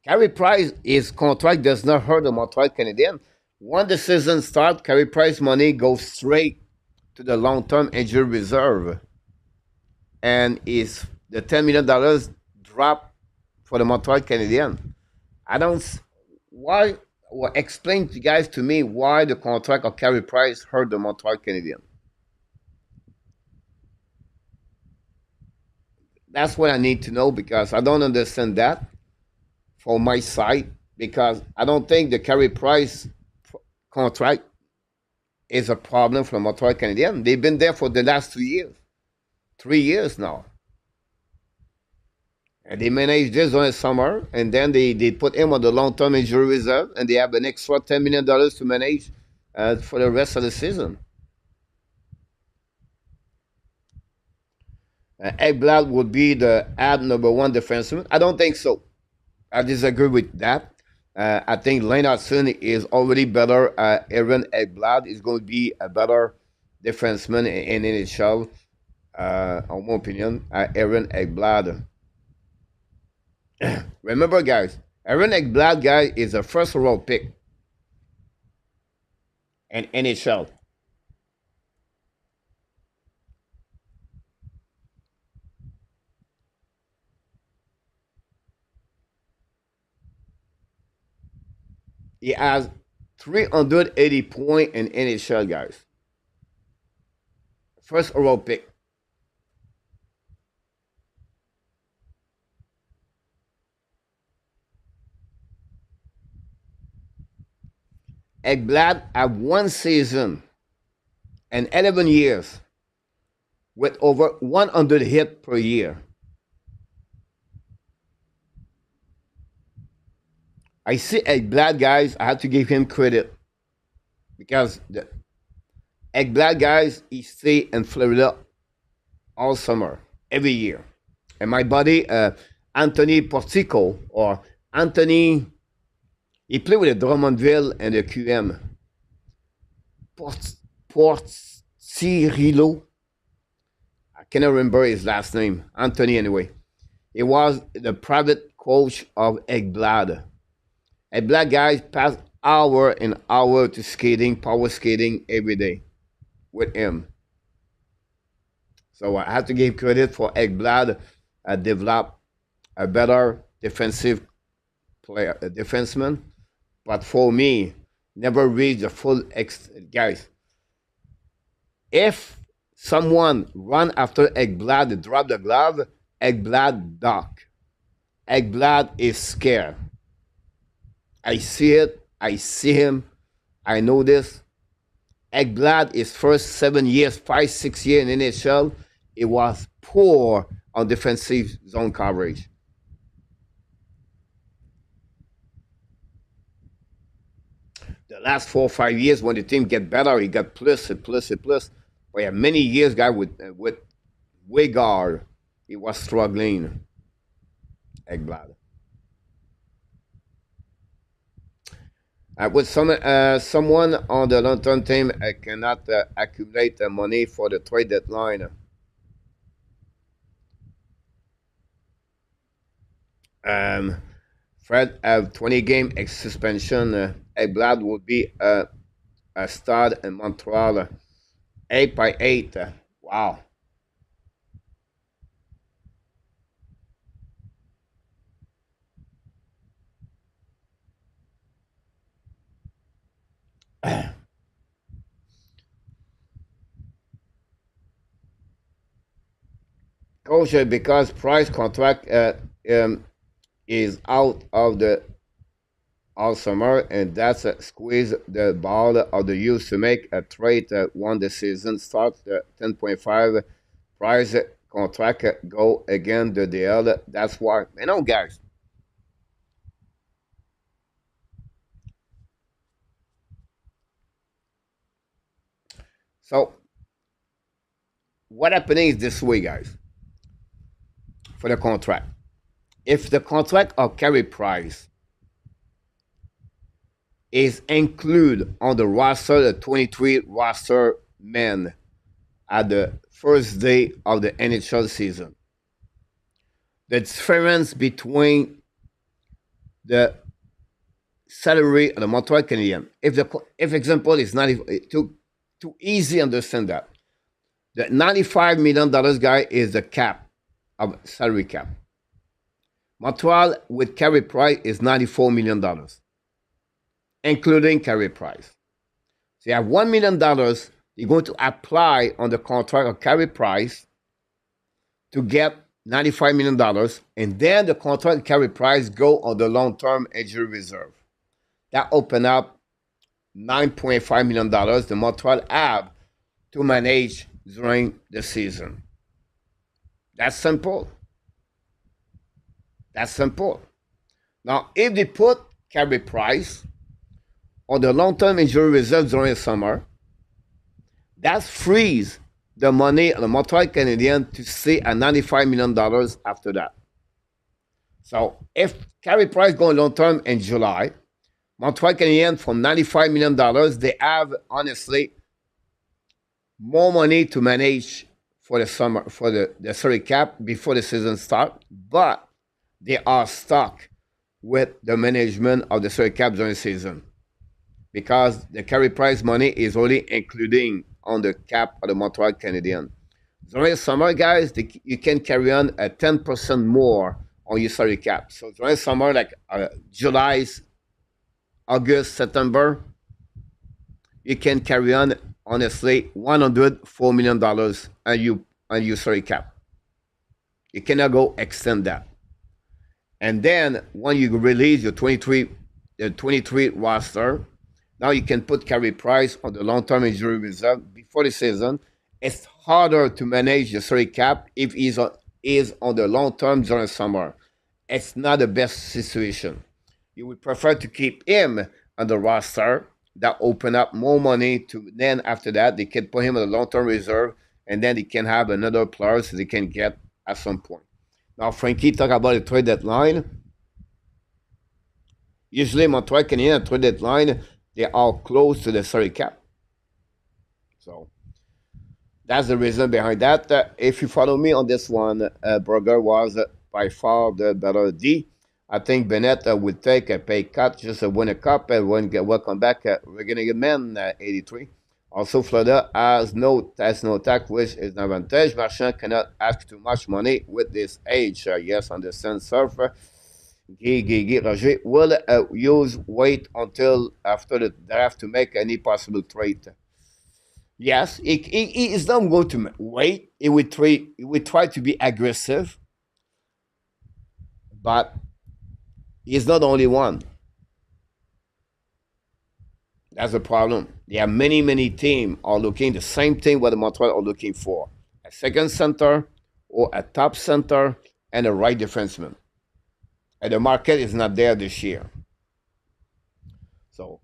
Carey Price, his contract does not hurt the Montreal Canadiens. When the season starts, Carey Price money goes straight to the long-term injury reserve, and is the $10 million drop for the Montreal Canadiens. I don't. Why? Well, explain to guys to me why the contract of Carey Price hurt the Montreal Canadiens. That's what I need to know because I don't understand that from my side because I don't think the Carey Price contract is a problem for the Montreal Canadiens. They've been there for the last 2 years, 3 years now. And they manage this on the summer, and then they put him on the long-term injury reserve, and they have an extra $10 million to manage for the rest of the season. Ekblad would be the ad number one defenseman. I don't think so. I disagree with that. I think Lennartson is already better. Aaron Ekblad is going to be a better defenseman in NHL, in my opinion. Aaron Ekblad. Remember, guys, Aaron Ekblad, guy, is a first round pick in NHL. He has 380 points in NHL, guys. First overall pick. Ekblad had one season and 11 years with over 100 hits per year. I see Ekblad, guys, I have to give him credit because the Ekblad, guys, he stay in Florida all summer, every year. And my buddy, Anthony Portico, or Anthony, he played with the Drummondville and the QM. Portirillo, I cannot remember his last name. Anthony, anyway. He was the private coach of Ekblad. Ekblad, guys, passed hour and hour to skating, power skating every day with him. So I have to give credit for Ekblad develop a better defensive player, a defenseman. But for me, never reached the full guys. If someone run after Ekblad, drop the glove, Ekblad duck. Ekblad is scared. I see it. I see him. I know this. Ekblad, his first 7 years, 5, 6 years in NHL, it was poor on defensive zone coverage. The last 4 or 5 years, when the team get better, he got plus and plus and plus. But yeah, many years, guy with Wigard, he was struggling. Ekblad. With someone on the long-term team cannot accumulate money for the trade deadline. Fred have 20 game suspension. Ekblad would be a star in Montreal. 8x8. Wow. Coach, because Price contract is out of the all summer, and that's squeeze the ball of the youth to make a trade when the season starts. 10.5 Price contract go again the deal. That's why, guys. So what happening is this way, guys, for the contract. If the contract of Carey Price is included on the roster, the 23 roster men at the first day of the NHL season, the difference between the salary of the Montreal Canadiens. If example is not too easy to understand that. The $95 million guy is the cap of salary cap. Montreal with carry price is $94 million, including carry price. So you have $1 million you're going to apply on the contract of carry price to get $95 million, and then the contract carry price go on the long-term injury reserve. That open up $9.5 million the Montreal have to manage during the season. That's simple. That's simple. Now, if they put carry price on the long-term injury reserve during the summer, that frees the money of the Montreal Canadiens to stay at $95 million after that. So if carry price going long-term in July, Montreal Canadiens from $95 million, they have honestly more money to manage for the summer, for the salary cap before the season starts, but they are stuck with the management of the salary cap during the season because the carry price money is only including on the cap of the Montreal Canadiens. During the summer, guys, you can carry on at 10% more on your salary cap. So during the summer, like July, August, September, you can carry on honestly $104 million on your salary cap. You cannot go extend that. And then when you release your 23 roster, now you can put carry price on the long-term injury reserve before the season. It's harder to manage the salary cap if he's on the long term during summer. It's not the best situation. You would prefer to keep him on the roster. That open up more money to then after that they can put him on the long-term reserve and then they can have another player so they can get at some point. Now, Frenchy talk about the trade deadline. Usually, Montreal Canadiens trade deadline, they are close to the salary cap. So, that's the reason behind that. If you follow me on this one, Burger was by far the better D. I think Bennett would take a pay cut just to win a cup and welcome back. We're going to get men 83. Also, Florida has no tax, which is an advantage. Marchand cannot ask too much money with this age. Yes, understand, surfer. Roger will wait until after the draft to make any possible trade. Yes, he is not going to wait. He would try to be aggressive, but he's not the only one. That's the problem. There are many teams are looking the same thing what the Montreal are looking for: a second center or a top center and a right defenseman. And the market is not there this year. So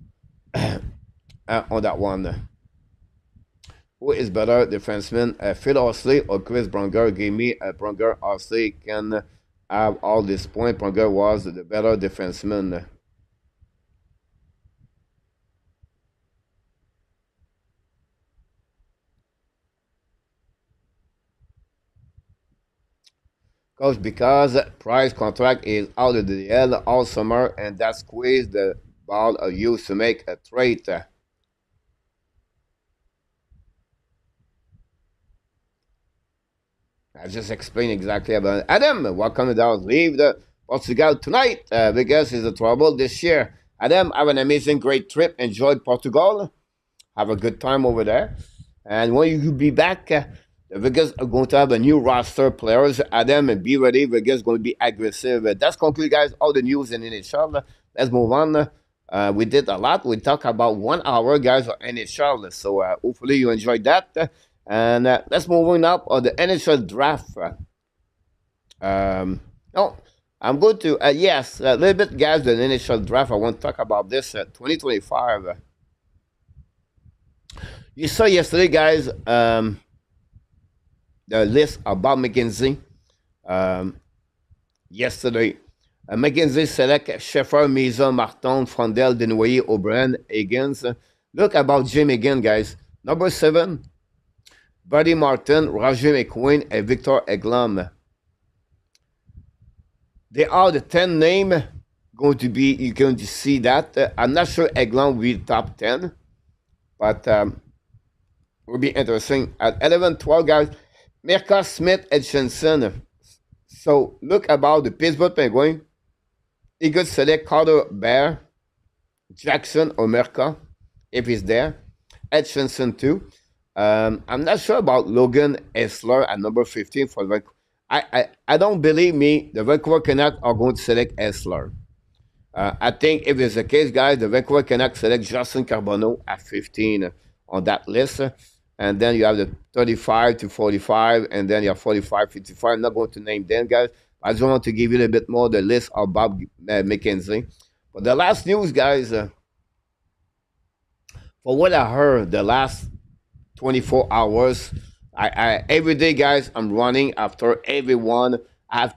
on that one, who is better defenseman, Phil Horsley or Chris Pronger? Give me Pronger. Horsley can have all this point. Pronger was the better defenseman. Coach, because Price contract is out of the L all summer, and that squeeze the ball are used to make a trade. I just explained exactly about it. Adam, welcome to Dallas. Leave the Portugal tonight. Vegas is a trouble this year. Adam, have an amazing, great trip. Enjoy Portugal. Have a good time over there. And when you be back, the Vegas are going to have a new roster players. Adam, and be ready. Vegas is going to be aggressive. That's conclude, guys, all the news in NHL. Let's move on. We did a lot. We talked about 1 hour, guys, on NHL. So hopefully you enjoyed that. And let's move on up on the NHL Draft. No, I'm going to, yes, a little bit, guys, the NHL Draft. I want to talk about this 2025. You saw yesterday, guys, the list of Bob McKenzie. Yesterday, McKenzie select Sheffer, Maison, Martin, Frondel, Desnoyers, O'Brien, Higgins. Look about Jim again, guys. Number 7. Buddy Martin, Roger McQueen, and Victor Eglom. They are the 10 names going to be, you're going to see that. I'm not sure Eglon will be top 10, but will be interesting. At 11, 12 guys, Mirka Smith Edchinson. So look about the Pittsburgh Penguins. He could select Carter Bear, Jackson, or Mirka if he's there. Edchinson too. I'm not sure about Logan Essler at number 15 for Vancouver. I don't believe me. The Vancouver Canucks are going to select Essler. I think if it's the case, guys, the Vancouver Canucks select Justin Carbonneau at 15 on that list. And then you have the 35 to 45, and then you have 45, 55. I'm not going to name them, guys. I just want to give you a bit more the list of Bob McKenzie. But the last news, guys, for what I heard, the last 24 hours, every day, guys, I'm running after everyone. I have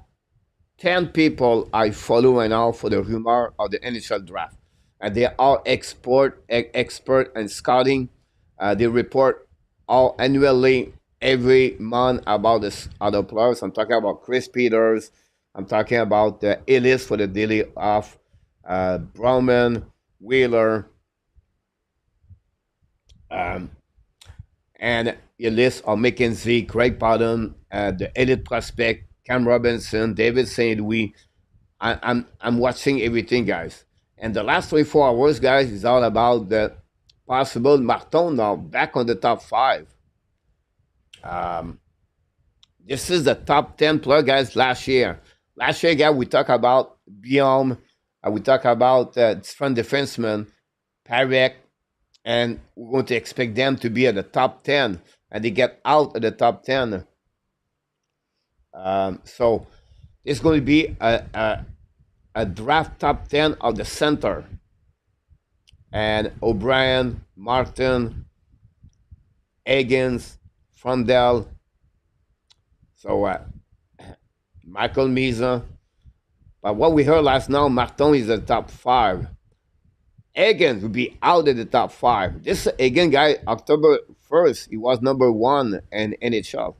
10 people I follow right now for the rumor of the NHL draft. And they are expert in scouting. They report all annually every month about this other players. I'm talking about Chris Peters. I'm talking about the Ellis for the daily off. Browman, Wheeler, and your list of McKenzie, Craig Patton, the elite prospect, Cam Robinson, David St. Louis. I'm watching everything, guys. And the last 24 hours, guys, is all about the possible Martin now back on the top 5. This is the top 10 player, guys, last year. Last year, guys, we talk about Biom, we talk about front defenseman, Parek, and we're going to expect them to be at the top 10, and they get out of the top 10. So it's going to be a draft top 10 of the center. And O'Brien, Martin, Higgins, Frondell, so Michael Misa. But what we heard last night, Martin is the top 5. Higgins will be out of the top 5. This again, guy, October 1st, he was number 1 in NHL.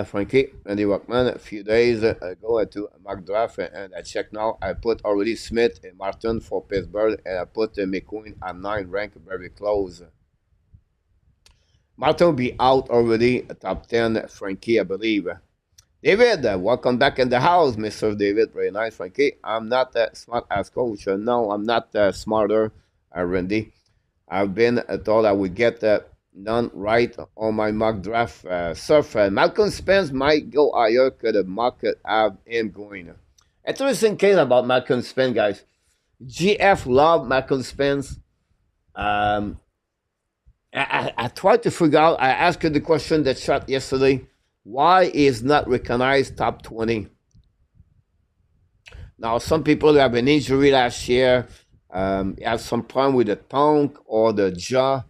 Frenchy, Andy Walkman, a few days ago to mock draft, and I checked now. I put already Smith and Martin for Pittsburgh, and I put McQueen at 9, ranked very close. Martin will be out already, top 10, Frenchy, I believe. David, welcome back in the house, Mr. David. Very nice, Frankie. I'm not that smart as coach. No, I'm not smarter, Randy. I've been told I would get none right on my mock draft surf. Malcolm Spence might go higher. Could the market have him going? Interesting case about Malcolm Spence, guys. GF love Malcolm Spence. I tried to figure out. I asked you the question that shot yesterday. Why is not recognized top 20? Now, some people have an injury last year, have some problem with the tongue or the jaw.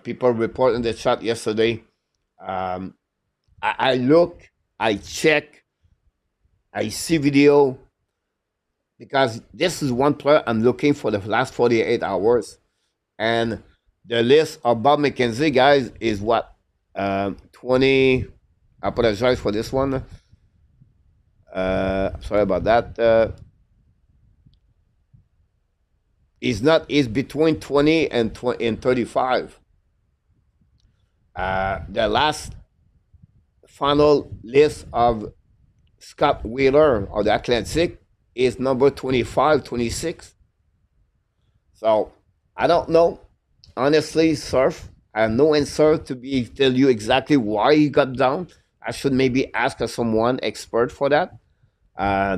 People report in the chat yesterday. I look, I check, I see video, because this is one player I'm looking for the last 48 hours. And the list of Bob McKenzie, guys, is what? 20... I apologize for this one. Sorry about that. Is between 20 and 35. The last final list of Scott Wheeler of the Atlantic is number 25, 26. So I don't know. Honestly, Surf, I have no answer to tell you exactly why he got down. I should maybe ask someone expert for that.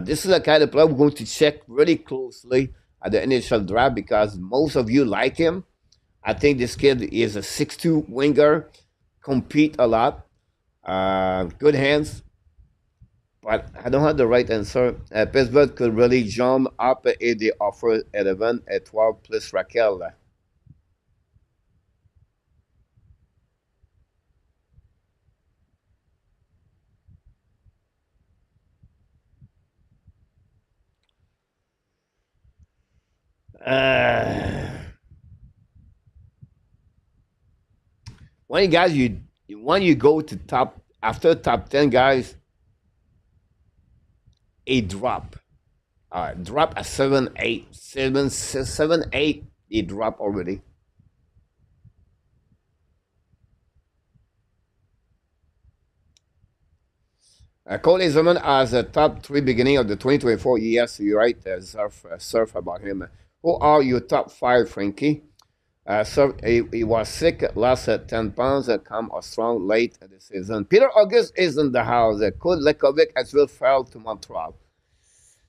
This is the kind of player we're going to check really closely at the NHL draft, because most of you like him. I think this kid is a 6'2 winger, compete a lot, good hands, but I don't have the right answer. Pittsburgh could really jump up if they offer 11 at 12 plus Raquel. When you guys when you go to top after top 10 guys, a drop. Drop at 7-8. 7-8. He dropped already. Cole Hazelman has a top three beginning of the 2024. Yes, you're right. Surf about him. Who are your top five, Frenchy? So he was sick, lost 10 pounds, come strong late in the season. Peter August is in the house. Could Lekovic as well fell to Montreal.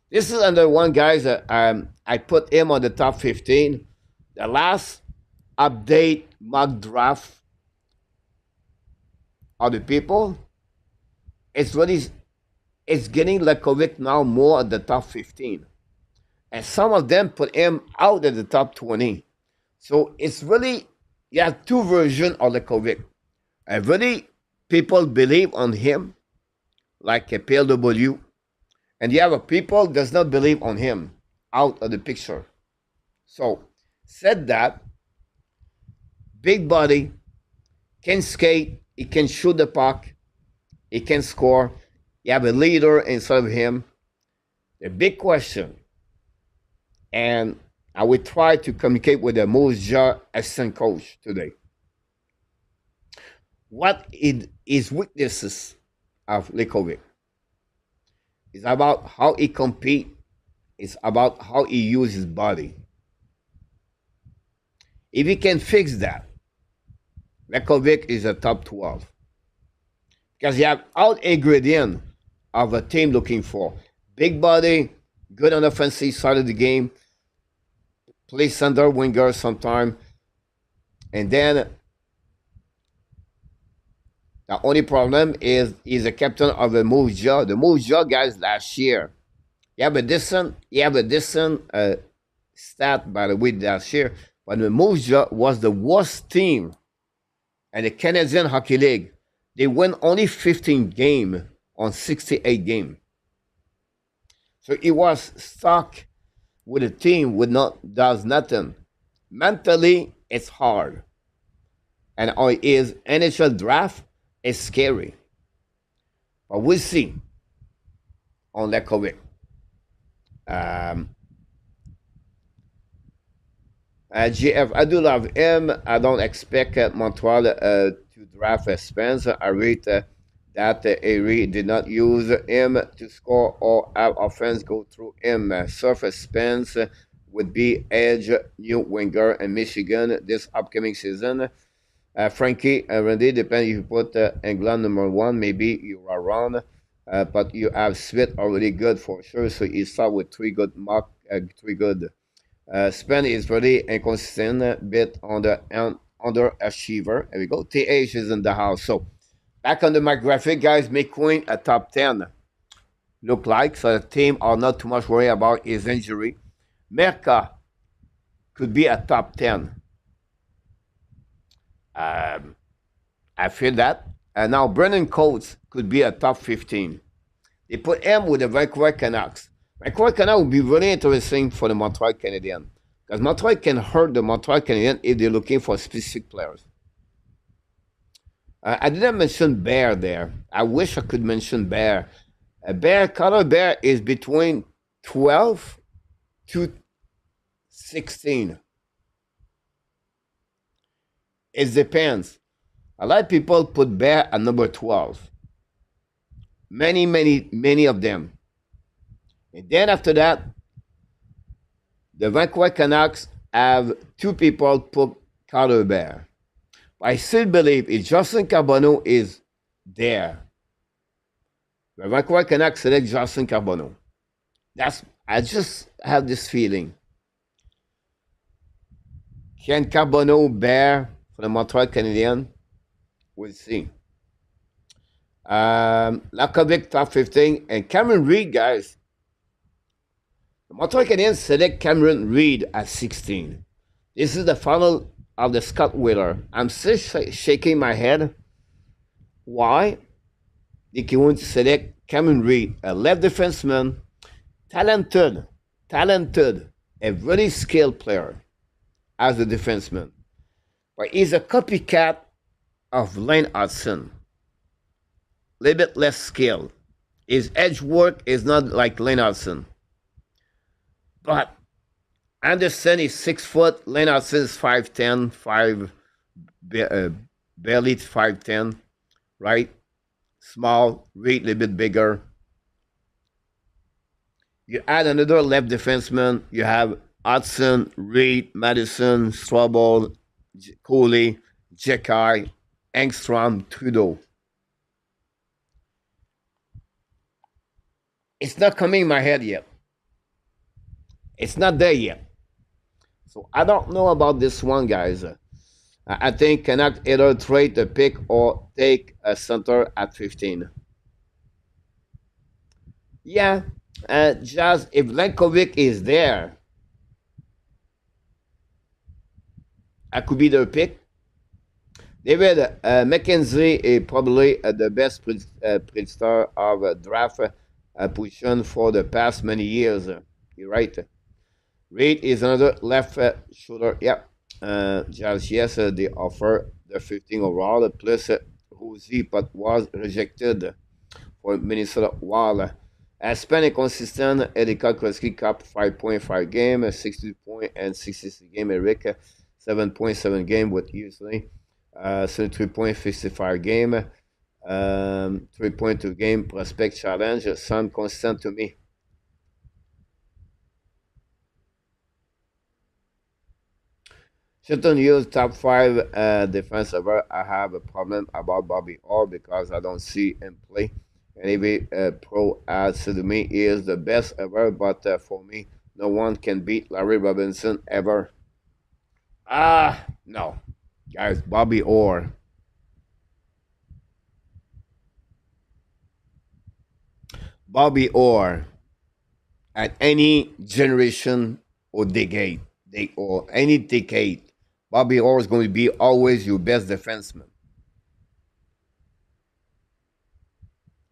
This is under one, guys. I put him on the top 15. The last update mock draft of the people, it's getting Lekovic now more at the top 15. And some of them put him out at the top 20. So it's really, you have two versions of Lekovic. Really, people believe on him, like a PLW. And you have a people does not believe on him, out of the picture. So, said that, big body, can skate, he can shoot the puck, he can score. You have a leader inside of him. The big question, and I will try to communicate with the Moja assistant coach today. What is weaknesses of Lekovic? It's about how he compete. It's about how he uses his body. If he can fix that, Lekovic is a top 12. Because you have all ingredient of a team looking for. Big body, good on the offensive side of the game, play center winger sometime. And then the only problem is he's a captain of the Moja. The Moja guys last year. You have a decent stat by the way last year, but the Moja was the worst team in the Canadian Hockey League. They won only 15 games on 68 games. So he was stuck with a team with does nothing. Mentally, it's hard. And his NHL draft is scary. But we'll see on Lekovic. GF, I do love him. I don't expect Montreal to draft Spence. I read that Erie did not use him to score or have offense go through him. Surface Spence would be edge new winger in Michigan this upcoming season. Frenchy, Randy, depends if you put England number one, maybe you are wrong. But you have Smith already good for sure. So he start with three good. Spen is pretty inconsistent, bit on the underachiever. There we go. TH is in the house. So back on the my graphic, guys, McQueen a top 10. Look like. So the team are not too much worried about his injury. Merca could be a top 10. I feel that. And now Brennan Coates could be a top 15. They put him with the Vancouver Canucks. Vancouver Canucks would be really interesting for the Montreal Canadiens. Because Montreal can hurt the Montreal Canadiens if they're looking for specific players. I didn't mention Bear there. I wish I could mention Bear. Connor Bear is between 12 to 16. It depends. A lot of people put Bear at number 12. Many of them. And then after that, the Vancouver Canucks have two people put Carter Bear. But I still believe if Justin Carbonneau is there, the Vancouver Canucks select Justin Carbonneau. I just have this feeling. Can Carbonneau bear for the Montreal Canadiens? We'll see. Lakovic top 15 and Cameron Reed, guys. The Montreal Canadiens select Cameron Reed at 16. This is the final of the Scott Wheeler. I'm still shaking my head. Why? They want to select Cameron Reed, a left defenseman, talented, a very skilled player as a defenseman. But he's a copycat of Lane Hudson. A little bit less skilled. His edge work is not like Lennartson. But Anderson is 6 foot. Lennartson is 5'10", barely 5'10", right? Small, Reed a little bit bigger. You add another left defenseman. You have Hudson, Reed, Madison, Strobel, Cooley, Jekai, Engstrom, Trudeau. It's not coming in my head yet. It's not there yet. So I don't know about this one, guys. I think cannot either trade the pick or take a center at 15. Yeah, just if Lenkovic is there, I could be their pick. David McKenzie is probably the best predictor of draft position for the past many years. You're right. Reed is another left shoulder. Yep. Just yes, they offer the 15 overall plus Rosie, but was rejected for Minnesota Wild. Aspen is consistent. Eddie Kotkowski cap 5.5 game, 60 point and 66 game. Eric 7.7 game with usually 73.55 game, 3.2 game prospect challenge. Sound consistent to me. Shouldn't use top 5 defense ever. I have a problem about Bobby Orr because I don't see him play. And every pro adds to me he is the best ever, but for me, no one can beat Larry Robinson ever. No. Guys, Bobby Orr. Bobby Orr at any generation or decade, or any decade, Bobby Orr is going to be always your best defenseman.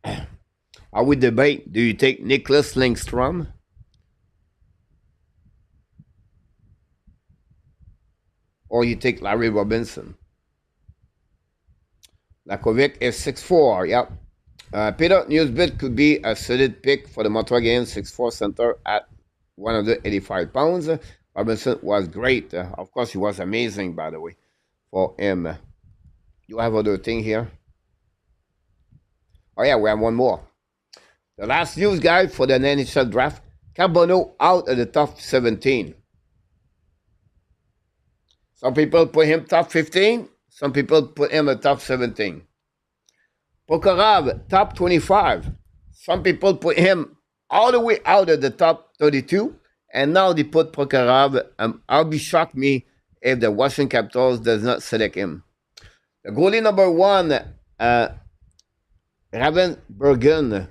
I would debate, do you take Nicholas Lindstrom or you take Larry Robinson? Lakovic is 6'4", yep. Peter Newsbit could be a solid pick for the Montreal Canadiens 6'4" center at 185 pounds. Robinson was great. Of course, he was amazing, by the way, for him. You have other thing here? Oh, yeah, we have one more. The last news guy for the NHL Draft, Carbono out of the top 17. Some people put him top 15. Some people put him at top 17. Prokhorov, top 25. Some people put him all the way out of the top 32. And now they put Prokhorov. I'll be shocked me if the Washington Capitals does not select him. The goalie number 1, Ravensburger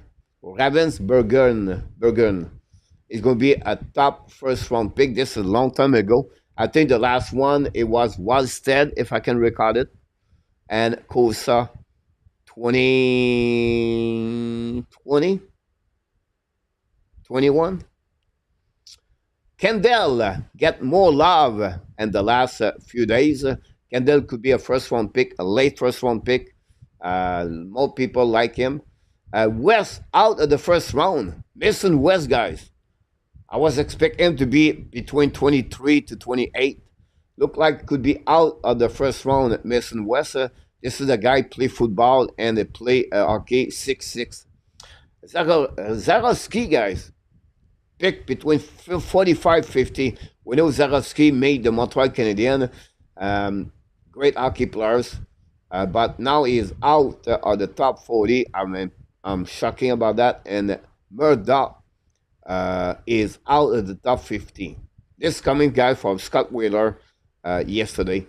is going to be a top first round pick. This is a long time ago. I think the last one, it was Wallstead, if I can recall it. And Kosa, 2020? 21? Kendall get more love in the last few days. Kendall could be a first round pick, a late first round pick. More people like him. West out of the first round. Mason West, guys. I was expecting him to be between 23 to 28. Look like could be out of the first round. Mason West. This is a guy play football and they play hockey 6'6". Zarovsky, guys. Pick between 45-50. We know Zarovsky made the Montreal Canadiens. Great hockey players. But now he is out of the top 40. I'm shocking about that. And Murdoch is out of the top 50. This coming guy from Scott Wheeler yesterday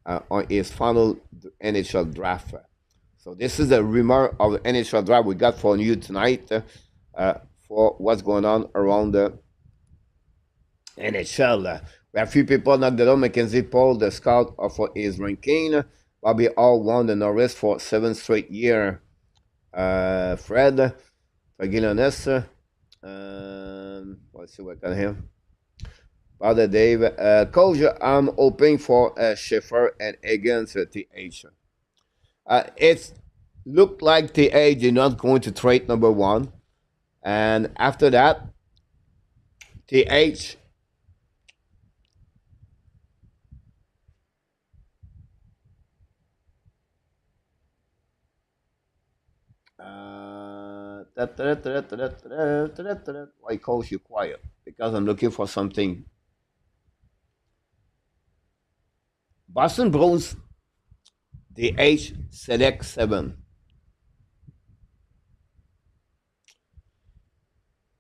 on his final NHL draft. So this is a rumor of the NHL draft we got for you tonight for what's going on around the NHL. We have a few people not the Mackenzie Paul, the scout for his ranking. Bobby All won the Norris for 7 straight year. Fred, Fagilones, let's see what got him. Father Dave, Coach, I'm hoping for Schiffer and against TH. It's looked like TH is not going to trade number 1. And after that, TH. Why calls you quiet? Because I'm looking for something. Boston Bruins, TH select 7.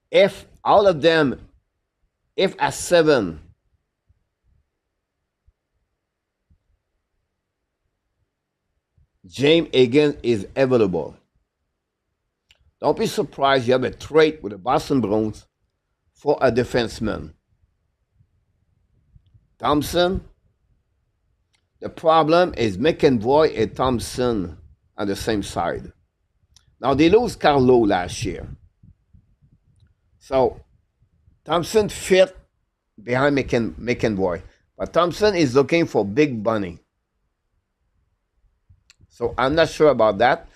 If all of them, if at 7, James Higgins is available, don't be surprised you have a trade with the Boston Bruins for a defenseman. Thompson, the problem is McEnroy and Thompson on the same side. Now they lose Carlo last year. So Thompson fit behind McEnroy. But Thompson is looking for big money. So I'm not sure about that.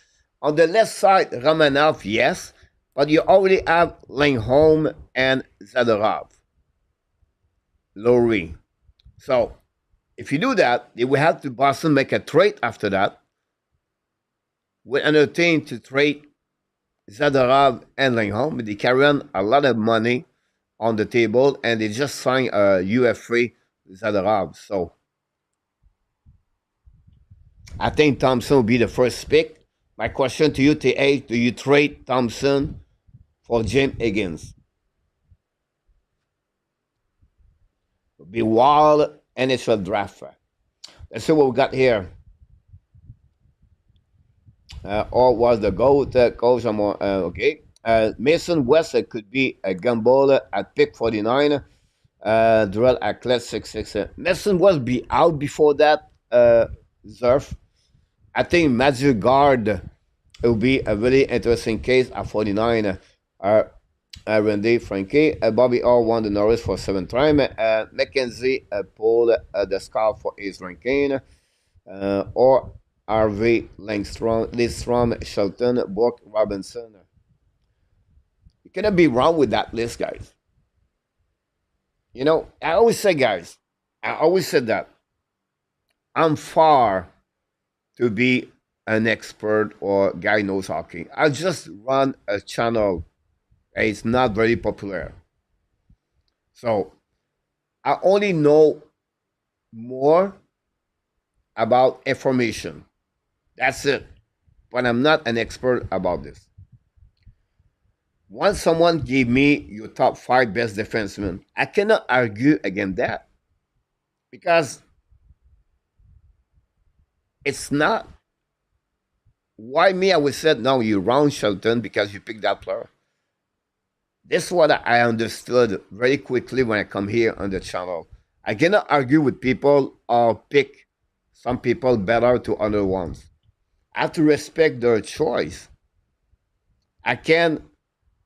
On the left side, Romanov, yes. But you already have Lindholm and Zadorov. Lowry. So if you do that, you will have to Boston make a trade after that with another team to trade Zadorov and Lindholm. They carry on a lot of money on the table, and they just signed a UFA Zadorov. So I think Thompson will be the first pick. My question to you, TH, do you trade Thompson for James Higgins? It'll be wild NHL Draft. Let's see what we got here. Or was the goal coach? Okay. Mason West could be a gamble at pick 49. Durrell Acklet 6-6. Mason West be out before that. Zerf. I think Matthew Guard will be a really interesting case at 49. Randy Frenchy. Bobby Orr won the Norris for 7th time. Mackenzie pulled the scarf for his ranking. Or Harvey Lidstrom, Shelton, Brooke Robinson. You cannot be wrong with that list, guys. You know, I always say, guys, I always said that I'm far to be an expert or guy knows hockey. I just run a channel. It's not very popular. So I only know more about information. That's it. But I'm not an expert about this. Once someone give me your top 5 best defensemen, I cannot argue against that. Because it's not. Why me? I would say, no, you round Shelton because you picked that player. This is what I understood very quickly when I come here on the channel. I cannot argue with people or pick some people better to other ones. I have to respect their choice. I can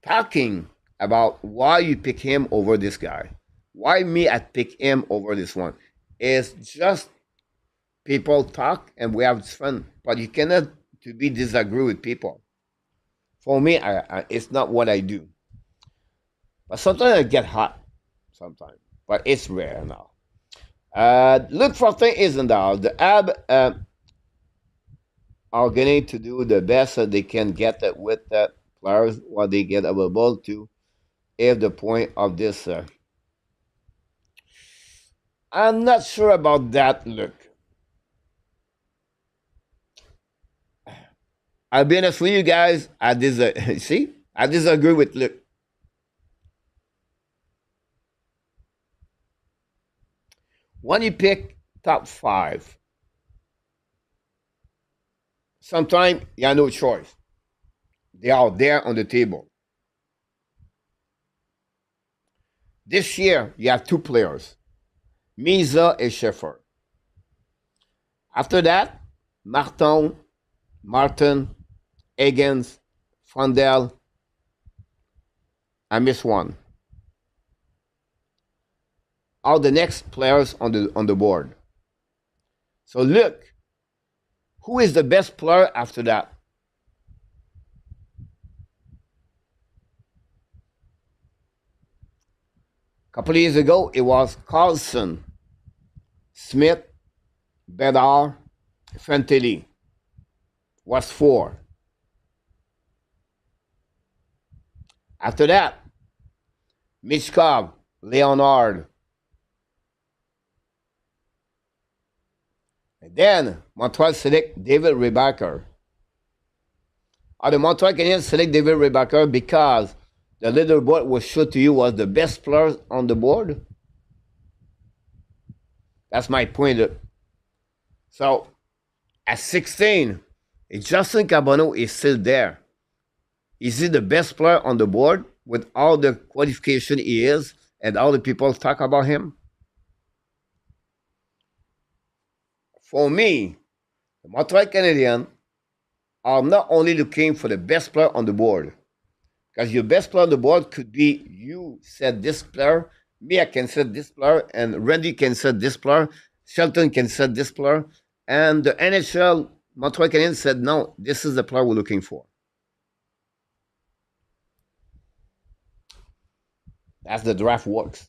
talking about why you pick him over this guy. Why me I pick him over this one. It's just people talk and we have fun. But you cannot to be disagree with people. For me, it's not what I do. But sometimes I get hot. Sometimes. But it's rare now. Look for things isn't now. The Habs are going to do the best that they can get with the players what they get available to. If the point of this, I'm not sure about that. Look, I'll be honest with you guys. I disagree with look. When you pick top 5, sometimes you have no choice. They are there on the table. This year, you have 2 players, Misa and Sheffer. After that, Martin, Higgins, Fondell. I miss one. All the next players on the board. So look, who is the best player after that? couple of years ago, it was Carlson, Smith, Bedard, Fantilli. Was four. After that, Mishkov, Leonard. And then Montreal select David Rebacker. The Montreal Canadiens select David Rebacker because the leaderboard was shown to you was the best player on the board. That's my point. So, at 16, if Justin Cabano is still there, is he the best player on the board with all the qualification he is and all the people talk about him? For me, the Montreal Canadiens are not only looking for the best player on the board, because your best player on the board could be you said this player, me I can set this player, and Randy can set this player, Shelton can set this player, and the NHL Montreal Canadiens said no, this is the player we're looking for. That's the draft works.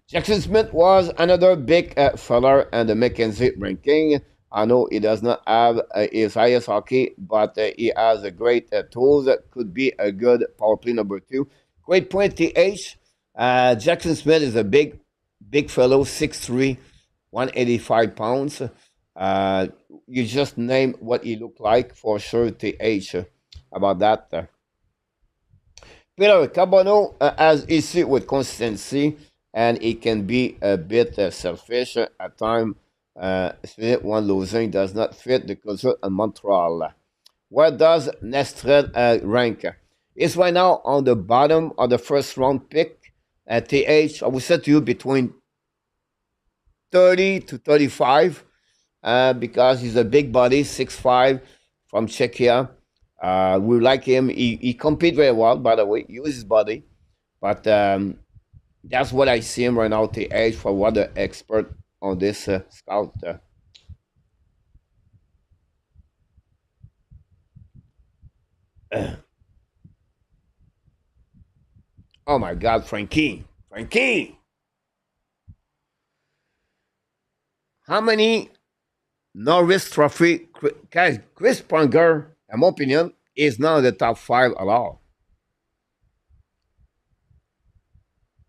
Jackson Smith was another big feller in the McKenzie ranking. I know he does not have his highest hockey, but he has a great tools that could be a good power play number 2. Great point, TH. Jackson Smith is a big fellow, 6'3", 185 pounds. You just name what he looked like for sure, TH, about that. Peter Cabano has issue with consistency, and he can be a bit selfish at times. One losing does not fit the culture in Montreal. Where does Nestred rank? It's right now on the bottom of the first round pick. TH, I would say to you between 30 to 35 because he's a big body, 6'5", from Czechia. We like him. He competes very well, by the way. He uses his body. But that's what I see him right now, TH, for what the expert on this scout. Oh my God, Frenchy. Frenchy! How many Norris Trophy? Guys, Chris Pronger, in my opinion, is not in the top 5 at all.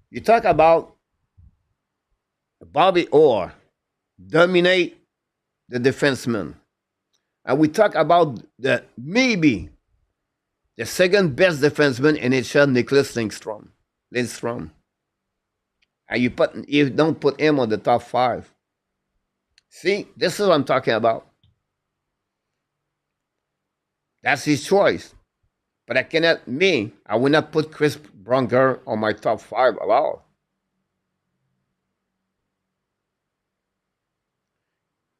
You talk about Bobby Orr dominate the defenseman. And we talk about maybe the second best defenseman in NHL, Nicholas Lindstrom. And you don't put him on the top 5. See, this is what I'm talking about. That's his choice. But I will not put Chris Pronger on my top 5 at all.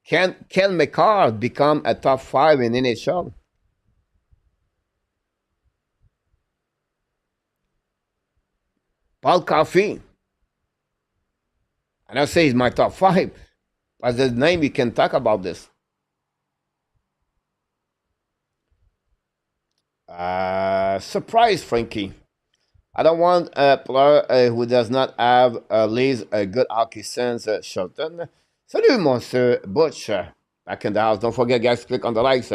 Can McCarr become a top 5 in NHL? Paul Coffey. And I say he's my top 5. But the name, you can talk about this. Surprise, Frankie. I don't want a player who does not have at least a good hockey sense, Shelton. Salut, Monsieur Butch. Back in the house. Don't forget, guys, click on the likes.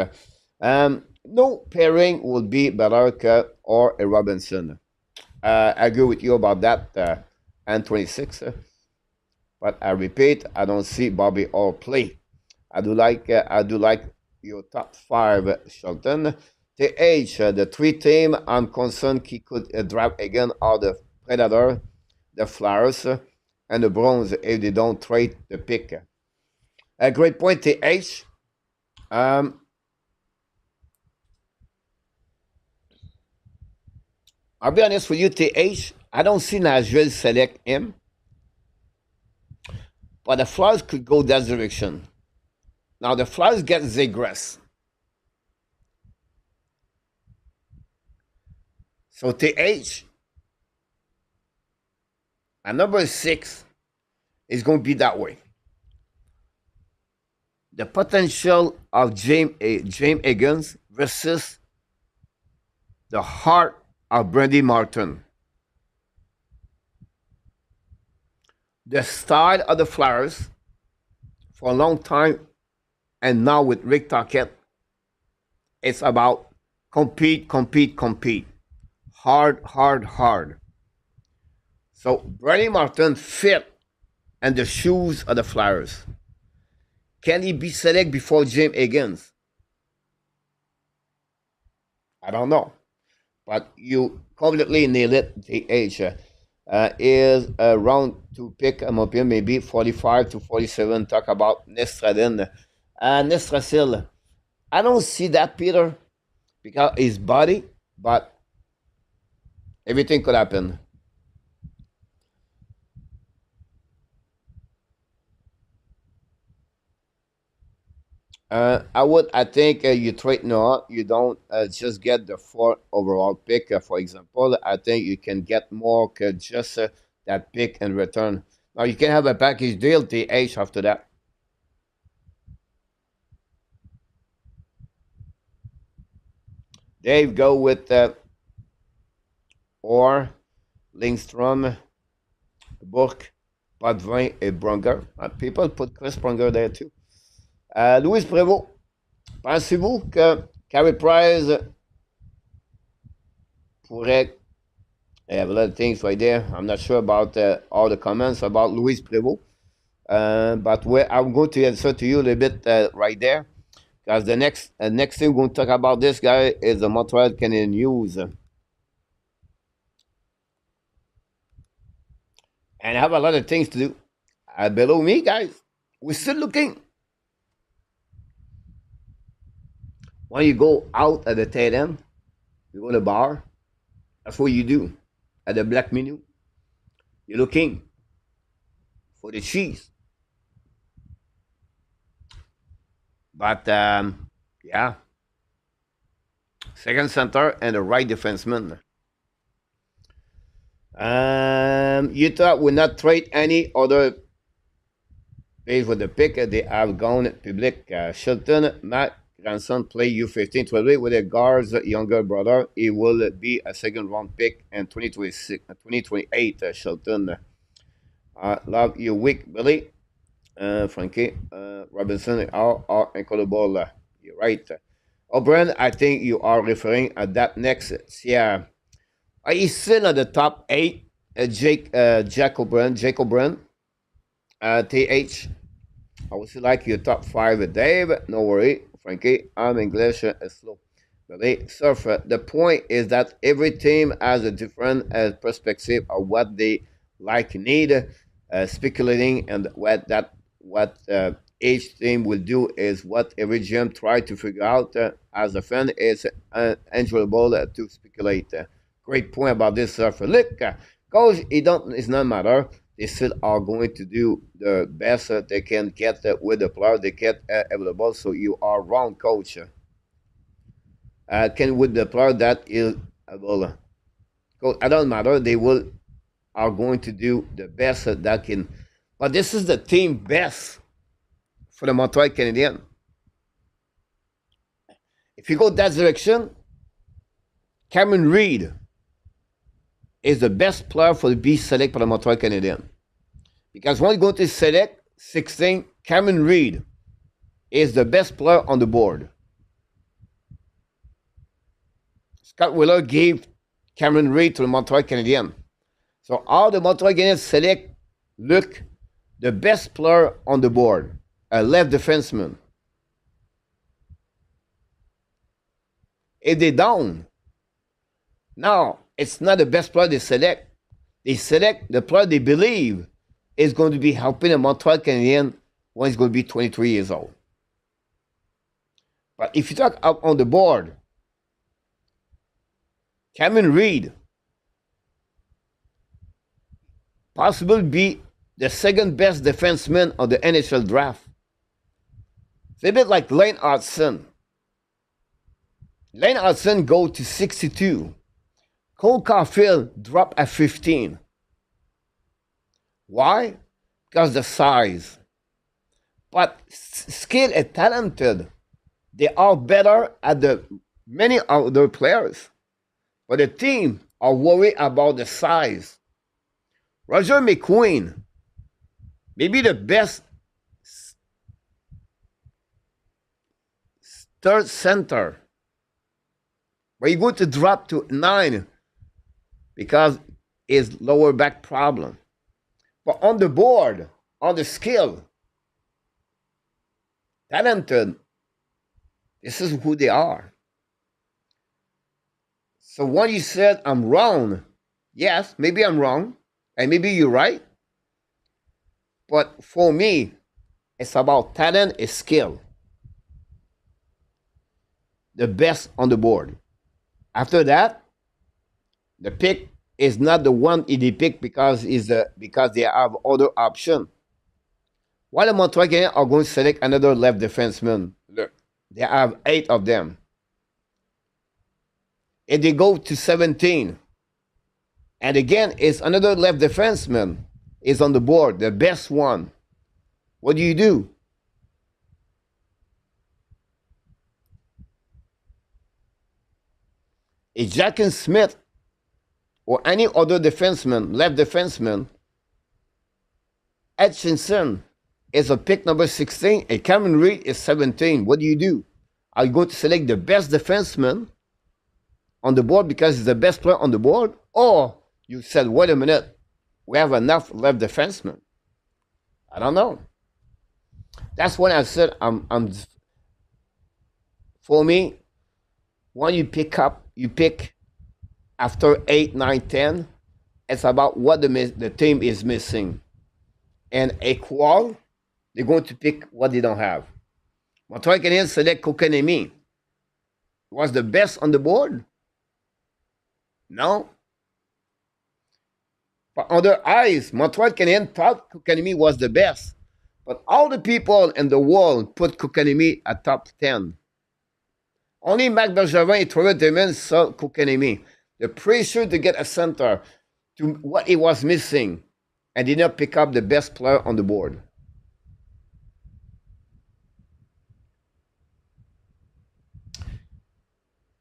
No pairing would be Belarka or a Robinson. I agree with you about that, and 26. But I repeat, I don't see Bobby Orr play. I do like your top 5, Shelton. The age, the 3 team, I'm concerned he could draft again are the Predator, the Flyers, and the Browns if they don't trade the pick. A great point, TH. I'll be honest with you, TH. I don't see Nashville select him. But the Flyers could go that direction. Now, the Flyers get Zegras. So, TH, and number 6 is going to be that way. The potential of James Higgins versus the heart of Brandy Martin. the style of the Flyers for a long time, and now with Rick Tocchet, it's about compete, compete, compete. Hard, hard, hard. So Bernie Martin fit in the shoes of the Flyers. Can he be selected before Jim Higgins? I don't know. But you completely nailed it. The age is around to pick him up here, maybe 45 to 47. Talk about Nestradin. Nestrasil. I don't see that, Peter, because his body, but everything could happen. I think you trade Noah. You don't just get the fourth overall pick. For example, I think you can get more just that pick in return. Now you can have a package deal. The age after that. Dave go with or Lindstrom, Burke, Potvin, and Brunger. People put Chris Brunger there too. Louis Prévost, pensez-vous que Carey Price pourrait. I have a lot of things right there. I'm not sure about all the comments about Louis Prévost. But I'm going to answer to you a little bit right there. Because the next thing we're going to talk about this guy is the Montreal Canadiens news. And I have a lot of things to do. Below me, guys, we're still looking. When you go out at the tight end, you go to the bar, that's what you do. At the black menu, you're looking for the cheese. But yeah, second center and the right defenseman. Utah will not trade any other players with the pick. They have gone public. Shelton, Matt grandson, play U15 12 with a guard's younger brother. He will be a second round pick in 2026, 2028. Shelton, love your week, Billy. Frankie, Robinson are incredible. You're right. O'Brien, I think you are referring at that next. Yeah, he's still at the top 8. Jack O'Brien, TH. I would still like your top 5, Dave. No worry, Frankie. I'm English slow. But surf. The point is that every team has a different perspective of what they like need. Speculating and what each team will do is what every GM try to figure out. As a fan, it's enjoyable to speculate. Great point about this surfer. Look, coach, it's not matter. They still are going to do the best they can get with the player they get available. So you are wrong, coach. Can with the player that is available. Coach, it don't matter. They will are going to do the best that can. But this is the team best for the Montreal Canadiens. If you go that direction, Cameron Reed is the best player for the B select for the Montreal Canadiens. Because when you go to select 16, Cameron Reed is the best player on the board. Scott Wheeler gave Cameron Reed to the Montreal Canadiens. So all the Montreal Canadiens select, look, the best player on the board, a left defenseman. If they down, now it's not the best player they select. They select the player they believe is going to be helping the Montreal Canadiens when he's going to be 23 years old. But if you talk up on the board, Cameron Reed possibly be the second best defenseman of the NHL Draft. It's a bit like Lane Hudson. Lane Hudson go to 62. Cole Caulfield drop at 15. Why? Because the size. But skilled and talented. They are better at the many other players. But the team are worried about the size. Roger McQueen maybe the best third center, but you go to drop to 9 because his lower back problem. But on the board, on the skill, talented, this is who they are. So when you said I'm wrong, yes, maybe I'm wrong, and maybe you're right. But for me, it's about talent and skill. The best on the board. After that, the pick is not the one they pick because they have other option. While the Montreal Canadiens are going to select another left defenseman, look, they have 8 of them. And they go to 17. And again, it's another left defenseman is on the board, the best one. What do? Is Jacken Smith or any other defenseman, left defenseman, Hutchinson is a pick number 16 and Cameron Reed is 17. What do? Are you going to select the best defenseman on the board because he's the best player on the board? Or you said, wait a minute, we have enough left defensemen? I don't know. That's when I said for me, when you pick after 8, 9, 10, it's about what the team is missing. And equal, they're going to pick what they don't have. Montreal Canadiens select Kokanemi. Was the best on the board? No. But on their eyes, Montreal Canadiens thought Kokanemi was the best. But all the people in the world put Kokanemi at top 10. Only Marc Bergevin and Trevor Timmins saw Kokanemi. The pressure to get a center to what he was missing and did not pick up the best player on the board.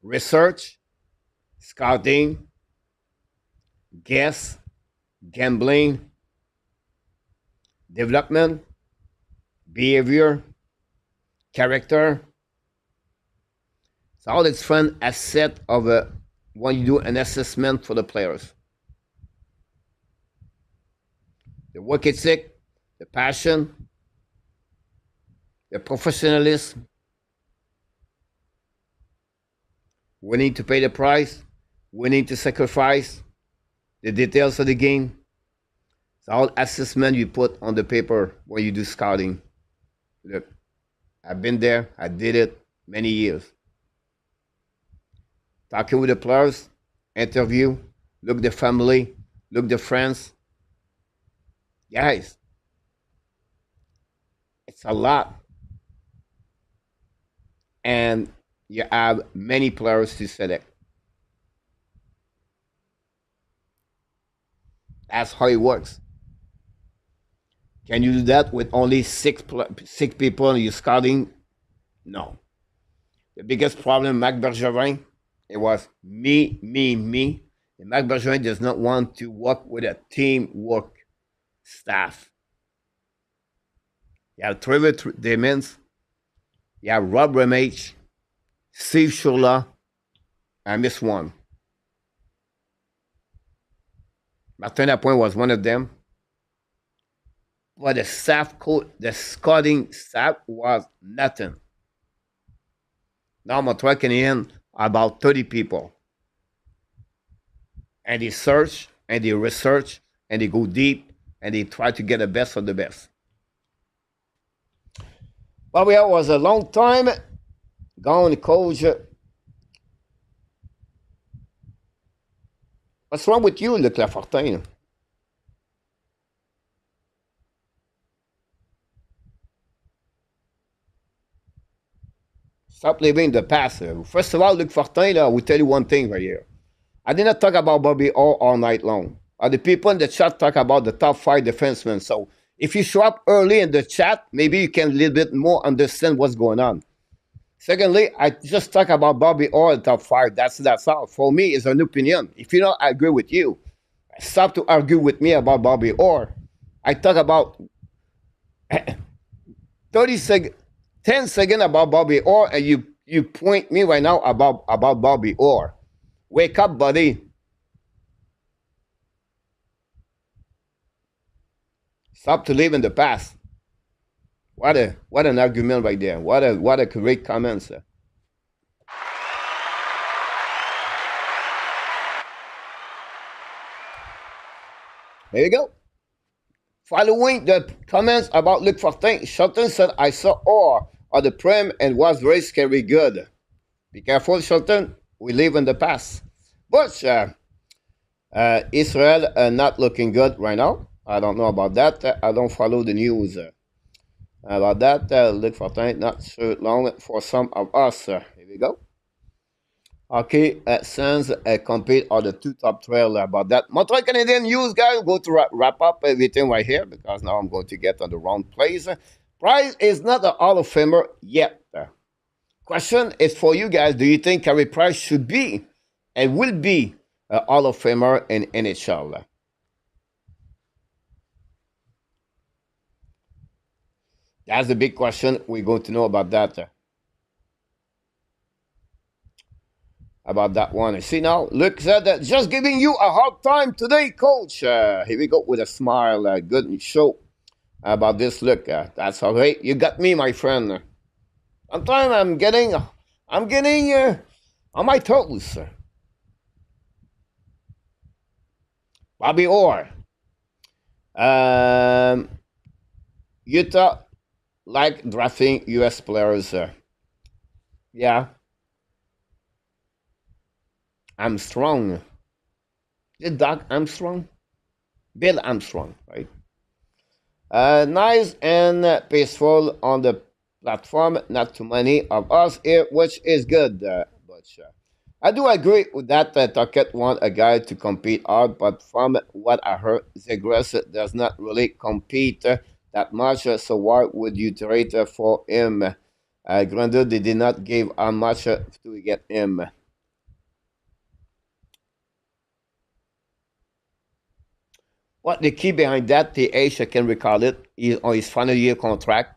Research, scouting, guess, gambling, development, behavior, character. It's all its fun asset of when you do an assessment for the players. The work ethic, the passion, the professionalism, willing to pay the price, willing to sacrifice, the details of the game. It's all assessment you put on the paper when you do scouting. Look, I've been there, I did it many years. Talking with the players, interview, look the family, look the friends. Guys, it's a lot. And you have many players to select. That's how it works. Can you do that with only six people and you're scouting? No. The biggest problem, Marc Bergevin, it was me. And Marc Bergevin does not want to work with a teamwork staff. You have Trevor Demens, you have Rob Ramage, Steve Shula, I missed one. Martin Lapointe was one of them. But the staff coach, the scouting staff was nothing. Now Montreal Canadiens are about 30 people. And they search and they research and they go deep and they try to get the best of the best. Bobby Orr was a long time gone, coach. What's wrong with you, Le Clafortin? Stop living in the past. First of all, Luc Fortin, I will tell you one thing right here. I did not talk about Bobby Orr all night long. The people in the chat talk about the top 5 defensemen. So if you show up early in the chat, maybe you can a little bit more understand what's going on. Secondly, I just talk about Bobby Orr, the top 5. That's all. For me, it's an opinion. If you don't agree with you, stop to argue with me about Bobby Orr. I talk about 30 seconds, 10 seconds about Bobby Orr, and you point me right now about Bobby Orr. Wake up, buddy. Stop to live in the past. What an argument right there. What a great comment, sir. There you go. Following the comments about Luc Fortin, Shelton said, I saw Orr on the Prem and was very scary good. Be careful, Shelton. We live in the past. But Israel not looking good right now. I don't know about that. I don't follow the news about that. Luc Fortin not so long for some of us. Here we go. Okay, Suns compete on the two top trail about that. Montreal Canadiens news, guys. Go to wrap up everything right here because now I'm going to get on the wrong place. Price is not a Hall of Famer yet. Question is for you guys. Do you think Carey Price should be and will be a Hall of Famer in NHL? That's the big question. We're going to know about that. About that one. See now, Luke said that just giving you a hard time today, coach. Here we go with a smile. Good show about this look. That's all right. You got me, my friend. Sometimes I'm getting on my toes. Bobby Orr. Utah like drafting U.S. players. Yeah. Armstrong. The Doc Armstrong? Bill Armstrong, right? Nice and peaceful on the platform. Not too many of us here, which is good. But I do agree with that. Tuckett want a guy to compete hard, but from what I heard, Zegras does not really compete that much. So why would you trade for him? Granted, they did not give how much to get him. What the key behind that, the age, I can recall it, is on his final year contract.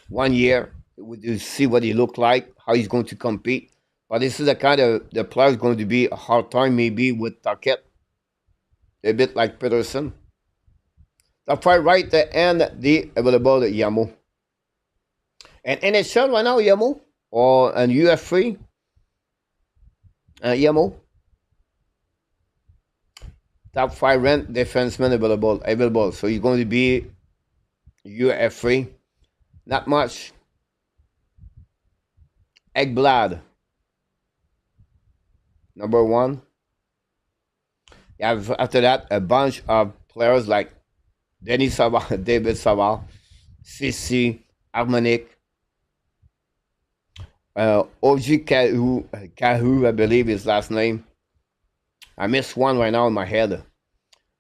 1 year, we'll see what he look like, how he's going to compete. But this is the kind of the player is going to be a hard time maybe with Tuckett, a bit like Peterson. The far right and the available Yamo. And NHL right now, Yamo, or an UF3, Yamo. Top 5 rent defenseman available. So you're going to be UF3. Not much. Eggblad. Number 1. You have after that a bunch of players like Denis Savard, David Savard, Sissi, Harmonic, OG Kahu, I believe his last name. I missed one right now in my head.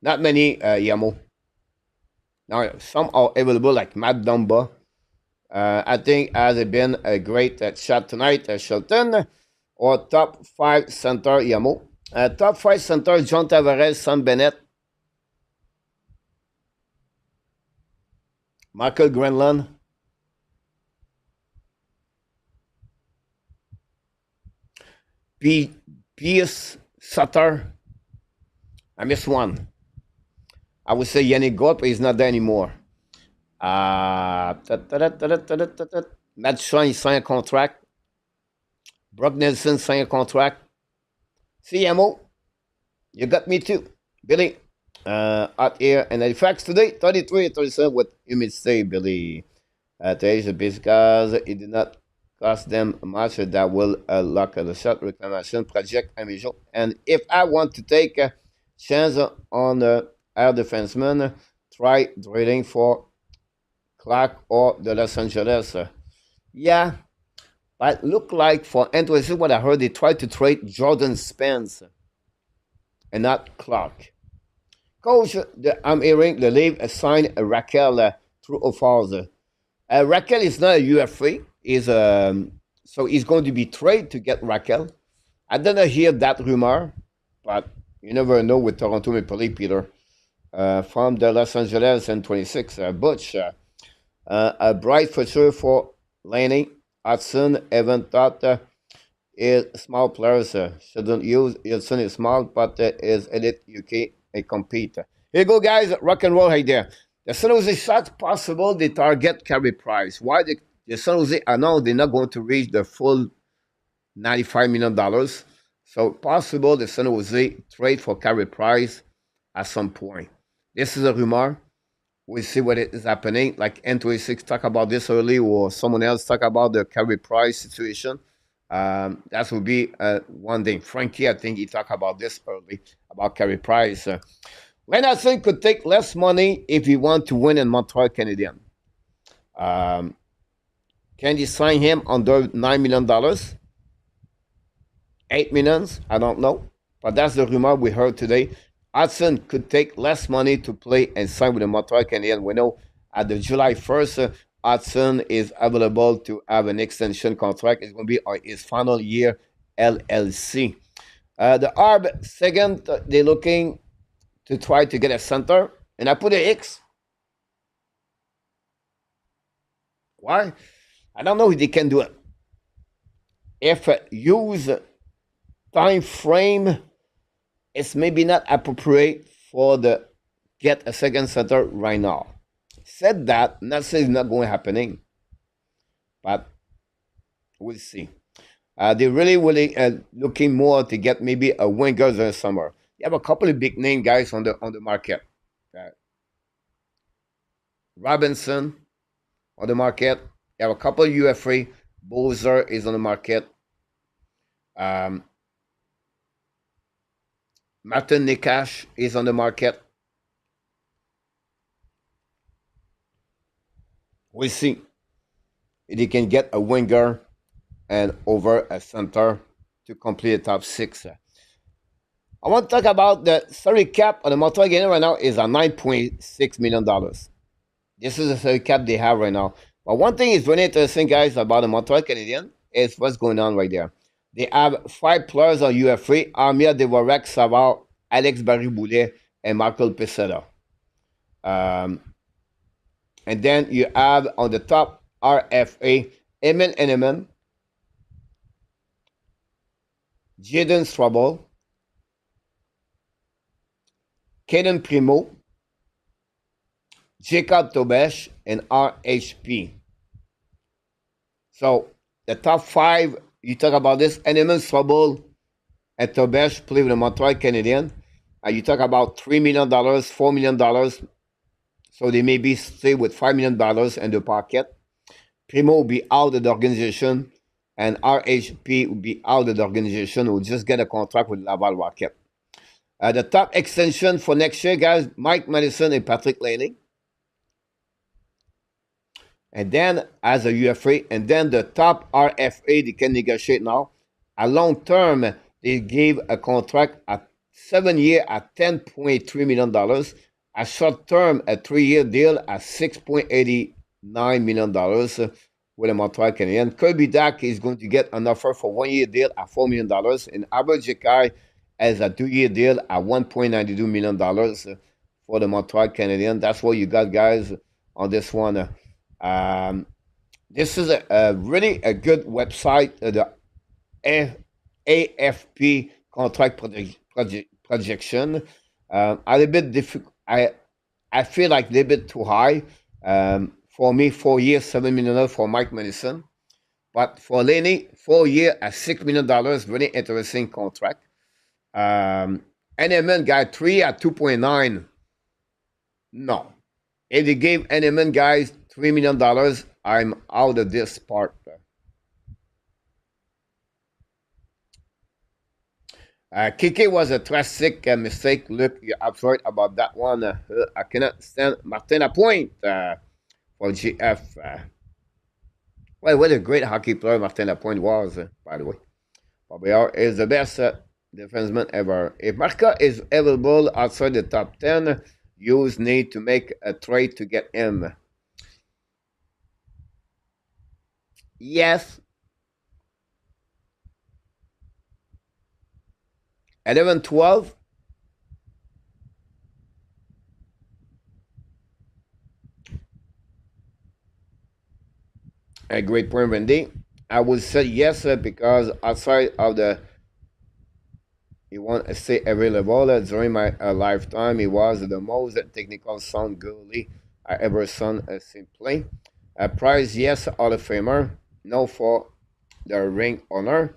Not many Yamo. Now, some are available like Matt Dumba. I think has been a great shot tonight, Shelton. Or top 5 center Yamo. Top 5 center John Tavares, Sam Bennett. Michael Grenland. P.S. Sutter. I missed one. I would say Yannick Gott, but he's not there anymore. Matt Shaw signed a contract. Brock Nelson signed a contract. CMO, you got me too. Billy, out here in Halifax today, 33-37 with humidity, Billy. Today's because it did not cost them much. That will lock the shot reclamation project Amijo. And if I want to take a chance on the air defenseman, try trading for Clark or the Los Angeles. Yeah, but look like for Anthony, this is what I heard. They tried to trade Jordan Spence and not Clark. Coach, I'm hearing the league assigned Raquel through offers. Raquel is not a UFA. So he's going to be traded to get Raquel. I didn't hear that rumor, but you never know with Toronto Maple Leaf, Peter. From the Los Angeles and 26, Butch. A bright future for Laney. Hudson, Evan thought is small players shouldn't use. Hudson is small, but is elite UK and compete. Here you go, guys. Rock and roll right there. The San Jose Sharks possible they target Carey Price. Why the San Jose? I know they're not going to reach the full $95 million. So possible the San Jose trade for Carey Price at some point. This is a rumor. We'll see what is happening. Like N26 talk about this early, or someone else talk about the Carey Price situation. That will be one thing. Frenchy, I think he talked about this early about Carey Price. Leonardson could take less money if he want to win in Montreal Canadiens. Can you sign him under $9 million? $8 million? I don't know. But that's the rumor we heard today. Hudson could take less money to play and sign with the Montreal Canadiens. We know at the July 1st, Hudson is available to have an extension contract. It's going to be on his final year LLC. The Habs, second, they're looking to try to get a center. And I put an X. Why? I don't know if they can do it. If use time frame, it's maybe not appropriate for the get a second center right now. Said that, not saying it's not going to happening, but we'll see. They're really looking more to get maybe a winger this summer. You have a couple of big name guys on the market. Robinson on the market. You have a couple of UFA. Bowser is on the market. Martin Nikash is on the market. We'll see if they can get a winger and over a center to complete the top six. I want to talk about the salary cap on the Montreal Canadiens right now is at $9.6 million. This is the salary cap they have right now. But one thing is really interesting, guys, about the Montreal Canadiens is what's going on right there. They have 5 players on UFA: Armia Devorak, Savard, Alex Barry-Boulet, and Michael Peseta. And then you have on the top RFA, Emil Henneman, Jaden Strobel, Caden Primo, Jacob Tobesh, and RHP. So the top 5, you talk about this, Henneman, Strobel, and Tobesh play with the Montreal Canadiens. You talk about $3 million, $4 million. So they maybe stay with $5 million in the pocket. Primo will be out of the organization, and RHP will be out of the organization. Will just get a contract with Laval Rocket. The top extension for next year, guys, Mike Madison and Patrick Laney. And then as a UFA, and then the top RFA they can negotiate now. A long term, they gave a contract at 7 years at $10.3 million. A short term, a 3-year deal at $6.89 million with the Montreal Canadiens. Kirby Dack is going to get an offer for 1-year deal at $4 million. And Albert Jekai has a 2-year deal at $1.92 million for the Montreal Canadiens. That's what you got, guys, on this one. This is a really a good website, the AFP contract projection. A little bit difficult. I feel like a little bit too high. For me, 4 years, $7 million for Mike Madison. But for Laney, 4 years at $6 million, really interesting contract. NMN guy, 3 at 2.9. No. If they gave NMN guys $3 million, I'm out of this part. KK was a classic mistake. Look, you're absolute about that one. I cannot stand Martin Lapointe for GF. Well, what a great hockey player Martin Lapointe was, by the way. Bobillard is the best defenseman ever. If Marca is available outside the top 10, you need to make a trade to get him. Yes. 11-12. A great point, Randy. I would say yes because outside of the he won a state available during my lifetime. He was the most technical sound goalie I ever seen play. Prize, yes, Hall of Famer. No for the ring honor.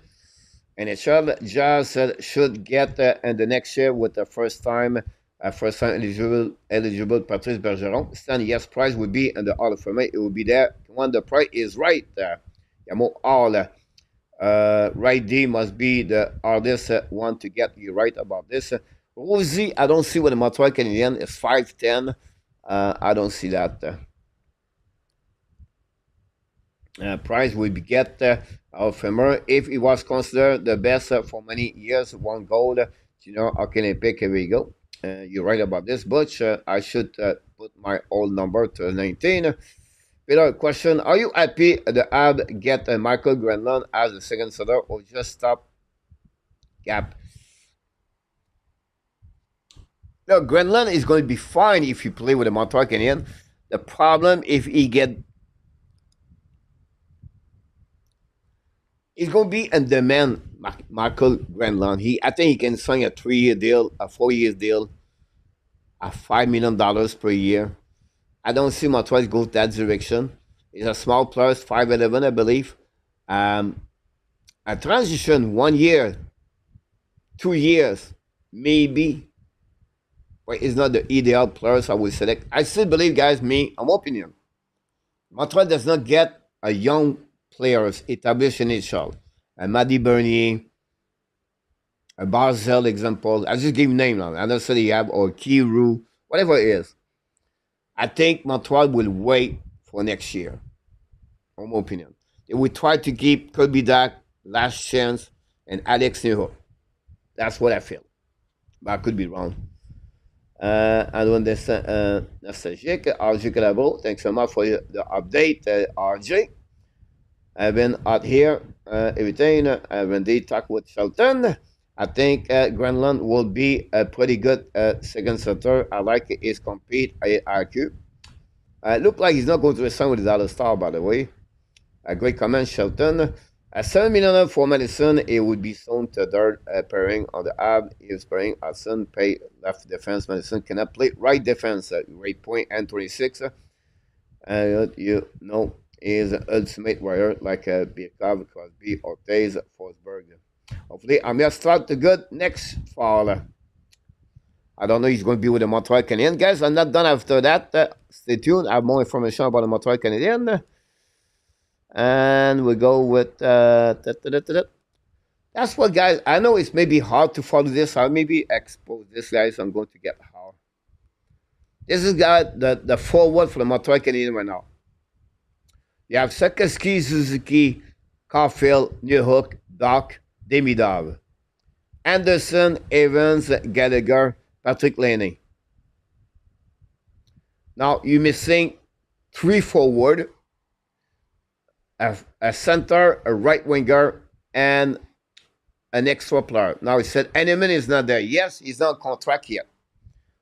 NHL just should get in the next year with the first time eligible Patrice Bergeron. Stan, yes, prize would be in the Hall of Fame. It will be there when the prize is right. Yamo all. Right D must be the hardest one to get you right about this. Rosie, I don't see what the Montreal Canadiens is 5'10". I don't see that. Price will be get of Femer if he was considered the best for many years. One goal, Olympic. Here we go. You're right about this, but I should put my old number to 19. Peter, question: are you happy the Habs get Michael Grenland as the second setter, or just stop Gap? No, Grenland is going to be fine if you play with the Montreal Canadiens. The problem if he get he's going to be in demand, Michael Grenland. I think he can sign a 3-year deal, a 4-year deal, a $5 million per year. I don't see Montreal go that direction. He's a small player, 5'11", I believe. A transition 1 year, 2 years, maybe. But it's not the ideal players I would select. I still believe, guys, I'm opinion. Montreal does not get a young players established in NHL. A Maddie Bernier, a Barzell example. I just give name now. I don't say you have or Kiru, whatever it is. I think Montreal will wait for next year. In my opinion. They will try to keep Kirby Dak, last chance, and Alex Neho. That's what I feel. But I could be wrong. Antoine Nostalgique, RJ Calabo, thanks so much for the update, RJ. I've been out here, everything. I've indeed talked with Shelton. I think Grenland will be a pretty good second center. I like his compete IQ. Look like he's not going to resign with the Dallas Star, by the way. A great comment, Shelton. $7 million for Madison. It would be soon to third pairing on the Habs. If pairing Hudson pay left defense, Madison cannot play right defense. Rate point and 26. You know, is an ultimate warrior like a Birkov, Crosby, Ortiz, Forsberg. Hopefully, I'm going to start the good next fall. I don't know he's going to be with the Montreal Canadiens. Guys, I'm not done after that. Stay tuned. I have more information about the Montreal Canadiens. And we go with that's what, guys. I know it's maybe hard to follow this. I'll maybe expose this, guys. I'm going to get hard. This is the forward for the Montreal Canadiens right now. You have Sakaski, Suzuki, Caulfield, Newhook, Doc, Demidov, Anderson, Evans, Gallagher, Patrick Laney. Now you're missing 3 forward. A center, a right winger, and an extra player. Now he said Henneman is not there. Yes, he's not on contract yet.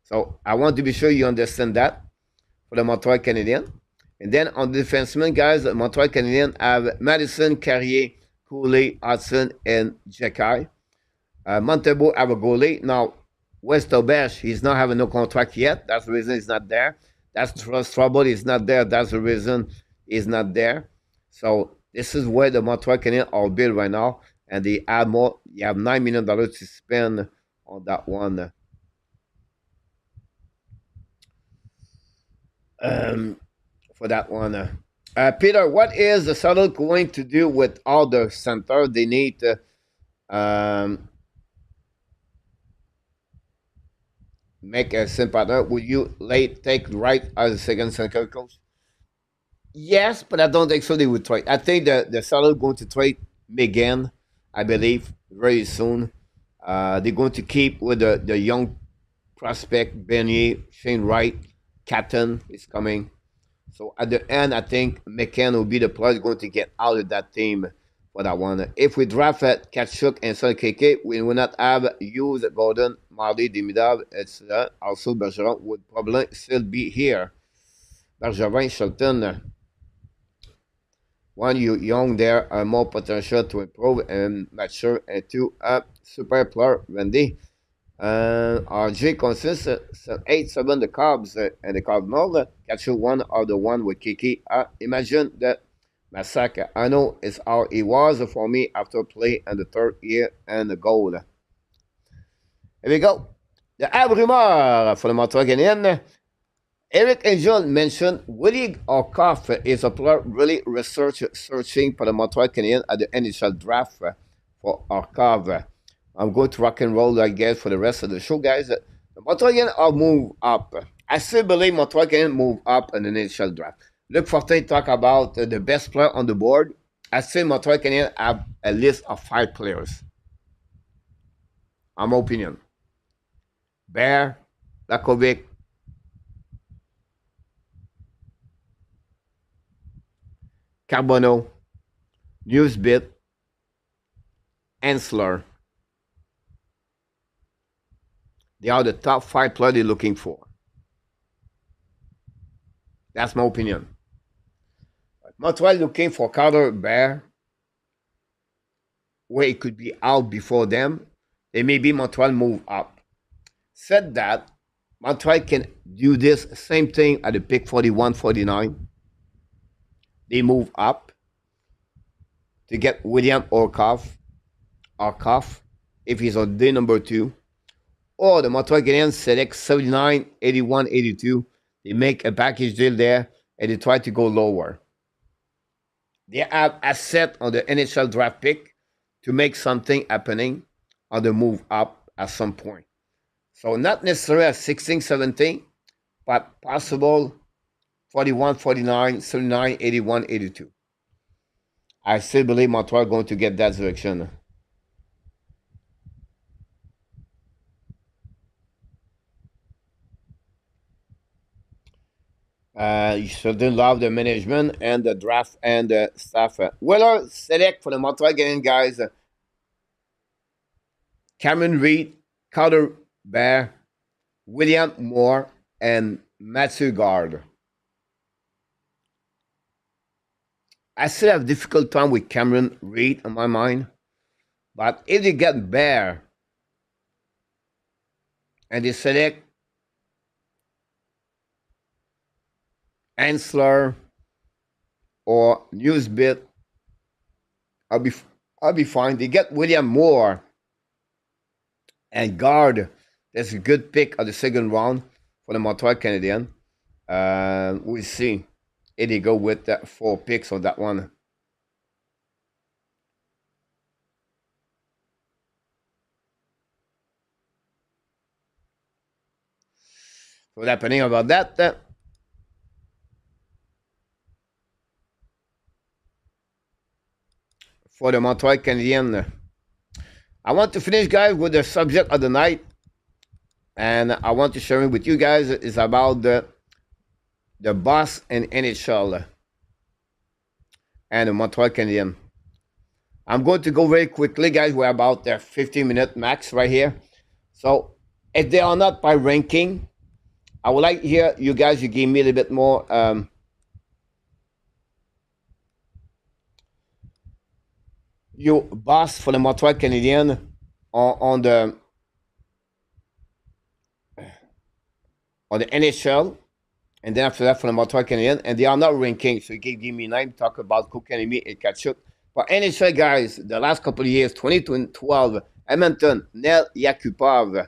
So I want to be sure you understand that for the Montreal Canadiens. And then on the defensemen, guys, the Montreal Canadiens have Madison, Carrier, Cooley, Hudson, and Jekai. Montebo have a goalie. Now, Westerbesch, he's not having no contract yet. That's the reason he's not there. That's trouble. He's not there. That's the reason he's not there. So this is where the Montreal Canadiens are built right now, and they add more. You have $9 million to spend on that one. For that one, Peter, what is the Saddle going to do with all the center? They need to make a sympathizer. Would you take right as a second center coach? Yes, but I don't think so. They would trade. I think the Saddle going to trade Megan, I believe, very soon. They're going to keep with the young prospect Bernier, Shane Wright, Catton is coming. So at the end, I think McCann will be the player going to get out of that team for that one. If we draft at Kachuk and Son KK, we will not have Hughes, Gordon, Marley, Demidov, etc. Also, Bergeron would probably still be here. Bergeron, Shelton. One, you young there are more potential to improve and mature into a super player. Wendy. RJ consists of 8-7 the Cubs and the Cardinals. Catch one are the one with Kiki. Imagine that massacre. I know it's how it was for me after play and the third year and the goal. Here we go. The Abrumeur for the Montreal Canadiens. Eric Angel mentioned Willie Orkoff is a player really searching for the Montreal Canadiens at the NHL Draft for Orkoff. I'm going to rock and roll, I guess, for the rest of the show, guys. The Montreal Canadiens are move up. I still believe Montreal Canadiens move up in the NHL Draft. Luc Fortin talk about the best player on the board. I say Montreal Canadiens have a list of 5 players. In my opinion. Bear, Lakovic, Carbono, Newsbit, Ensler. They are the top 5 players they're looking for. That's my opinion. Montreal looking for Carter Bear, where it could be out before them. They maybe Montreal move up. Said that, Montreal can do this same thing at the pick 41, 49. They move up to get William Orkoff, if he's on day number 2. Or the Montreal Canadiens select 79, 81, 82. They make a package deal there and they try to go lower. They have asset on the NHL draft pick to make something happening on the move up at some point. So not necessarily at 16, 17, but possible 41, 49, 79, 81, 82. I still believe Montreal going to get that direction. You shouldn't love the management and the draft and the staff. Weller select for the Montreal Canadiens guys. Cameron Reed, Carter Bear, William Moore, and Matthew Gard. I still have difficult time with Cameron Reed on my mind. But if they get Bear and they select Ansler or Newsbit, I'll be fine. They get William Moore and Gard. That's a good pick of the second round for the Montreal Canadiens. We'll see if they go with 4 picks on that one. So what's happening about that? For the Montreal Canadiens. I want to finish, guys, with the subject of the night. And I want to share it with you guys. It's about the boss in NHL and the Montreal Canadiens. I'm going to go very quickly, guys. We're about 15-minute max right here. So if they are not by ranking, I would like here you guys, you give me a little bit more your boss for the Montreal Canadiens on the NHL, and then after that for the Montreal Canadiens, and they are not ranking, so you can give me 9, talk about Kotkaniemi and Kachuk. For NHL guys, the last couple of years, 2012, Edmonton, Nel Yakupov,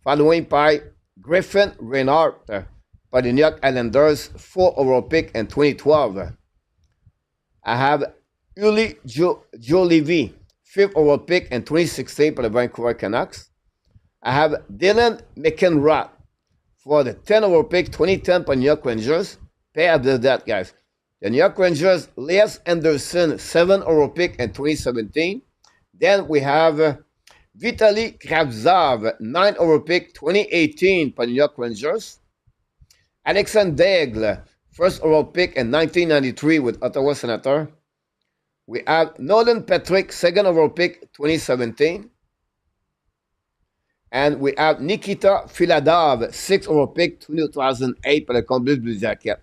following by Griffin Reinhardt, by the New York Islanders, 4 overall pick in 2012. I have Uli Joe-Levy, 5th overall pick in 2016 for the Vancouver Canucks. I have Dylan McEnroe for the 10th overall pick, 2010 for New York Rangers. Pay after that, guys. The New York Rangers, Elias Anderson, 7th overall pick in 2017. Then we have Vitaly Kravtsov, 9th overall pick, 2018 for New York Rangers. Alexandre Daigle, 1st overall pick in 1993 with Ottawa Senator. We have Nolan Patrick, 2nd overall pick, 2017. And we have Nikita Filadov, 6th overall pick, 2008 for the Columbus Blue Jackets.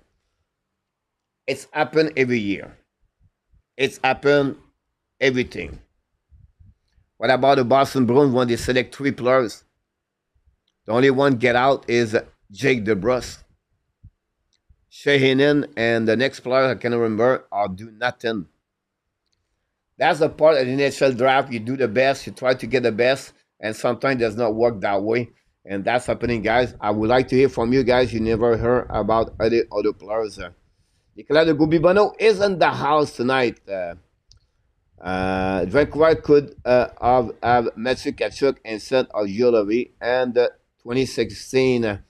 It's happened every year. It's happened everything. What about the Boston Bruins when they select 3 players? The only one get out is Jake DeBrus. Sheehan and the next player I can remember are do nothing. That's the part of the NHL draft. You do the best, you try to get the best, and sometimes it does not work that way. And that's happening, guys. I would like to hear from you guys. You never heard about other players. Nicolas de Goubi-Bono is in the house tonight. Vancouver could have Matthew Tkachuk instead of Julovi, and 2016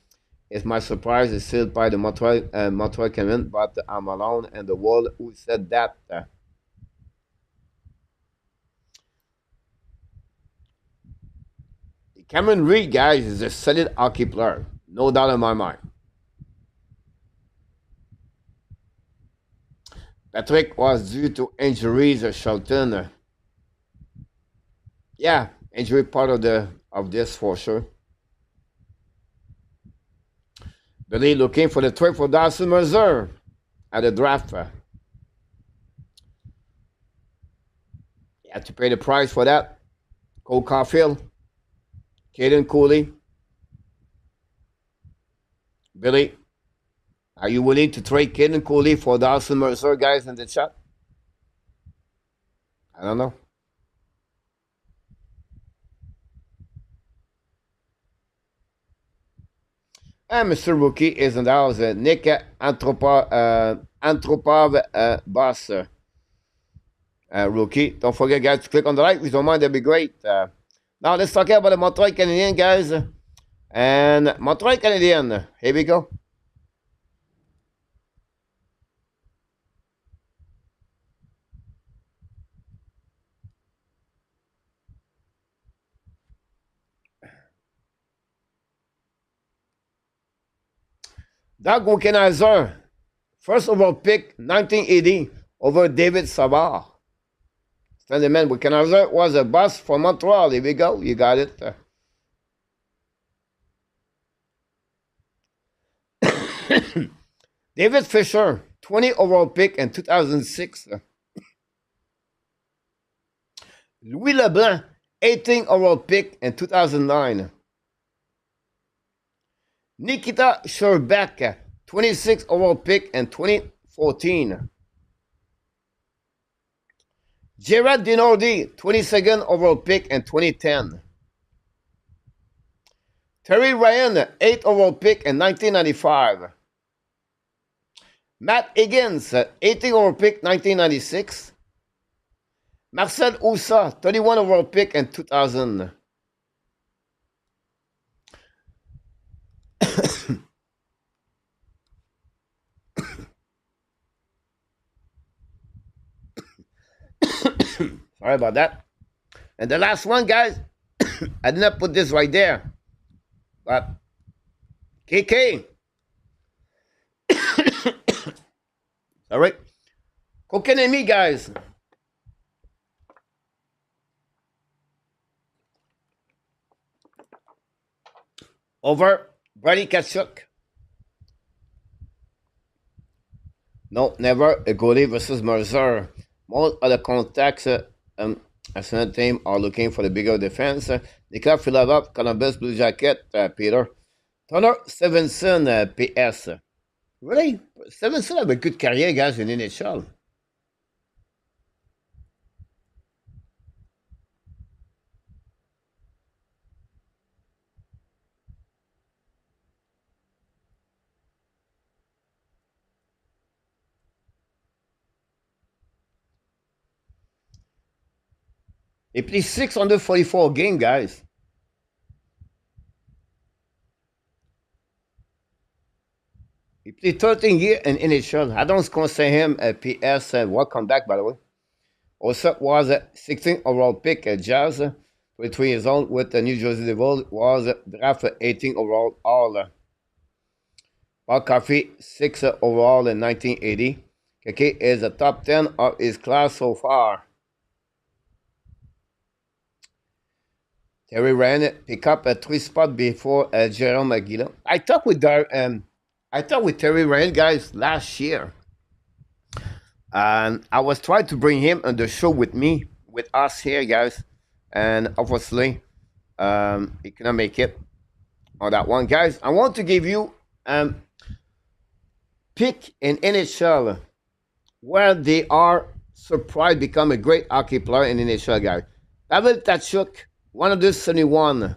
is my surprise. It's still by the Montreal Canadiens, but I'm alone in the world who said that. Cameron Reed, guys, is a solid hockey player. No doubt in my mind. Patrick was due to injuries or Shelton. Yeah, injury part of this for sure. Billy looking for the trade for Dawson Mercer at the draft. You have to pay the price for that. Cole Caulfield, Caden Cooley. Billy, are you willing to trade Caden Cooley for Dawson Mercer, guys, in the chat? I don't know. And Mr. Rookie is in the house. Nick Antropov boss. Rookie. Don't forget, guys, to click on the like. If you don't mind, that'd be great. Now, let's talk about the Montreal Canadiens, guys. And Montreal Canadiens, here we go. Doug Wickenheiser, first overall pick, 1980, over David Savard. Stanley Man, Wickenheiser was a bust for Montreal. Here we go. You got it. David Fisher, 20 overall pick in 2006. Louis Leblanc, 18 overall pick in 2009. Nikita Sherbak, 26 overall pick in 2014. Gerard Dinardi, 22nd overall pick in 2010. Terry Ryan, 8th overall pick in 1995. Matt Higgins, 18th overall pick 1996. Marcel Oussa, 31 overall pick in 2000. Sorry about that. And the last one, guys, I did not put this right there, but KK. All right. Kokanemi, guys. Over Brady Tkachuk. No, never. A goalie versus Mercer. Most of the contacts a certain team are looking for the bigger defense. Nicolas Filavov, Columbus Blue Jacket, Peter. Turner Stevenson, PS. Really? Stevenson have a good career, guys, in NHL. He played 644 games, guys. He played 13 years in NHL. I don't consider him a PS. Welcome back, by the way. Also was a 16th overall pick at Jazz. 23 years old with the New Jersey Devils. Was drafted 18th overall all. Paul Coffey, 6th overall in 1980. KK is the top 10 of his class so far. Terry Ryan pick up a 3 spot before Jerome Aguila. I talked with Terry Ryan, guys, last year. And I was trying to bring him on the show with me, with us here, guys. And obviously, he cannot make it on that one. Guys, I want to give you pick in NHL where they are surprised become a great hockey player in NHL, guys. Pavel Tkachuk, 171.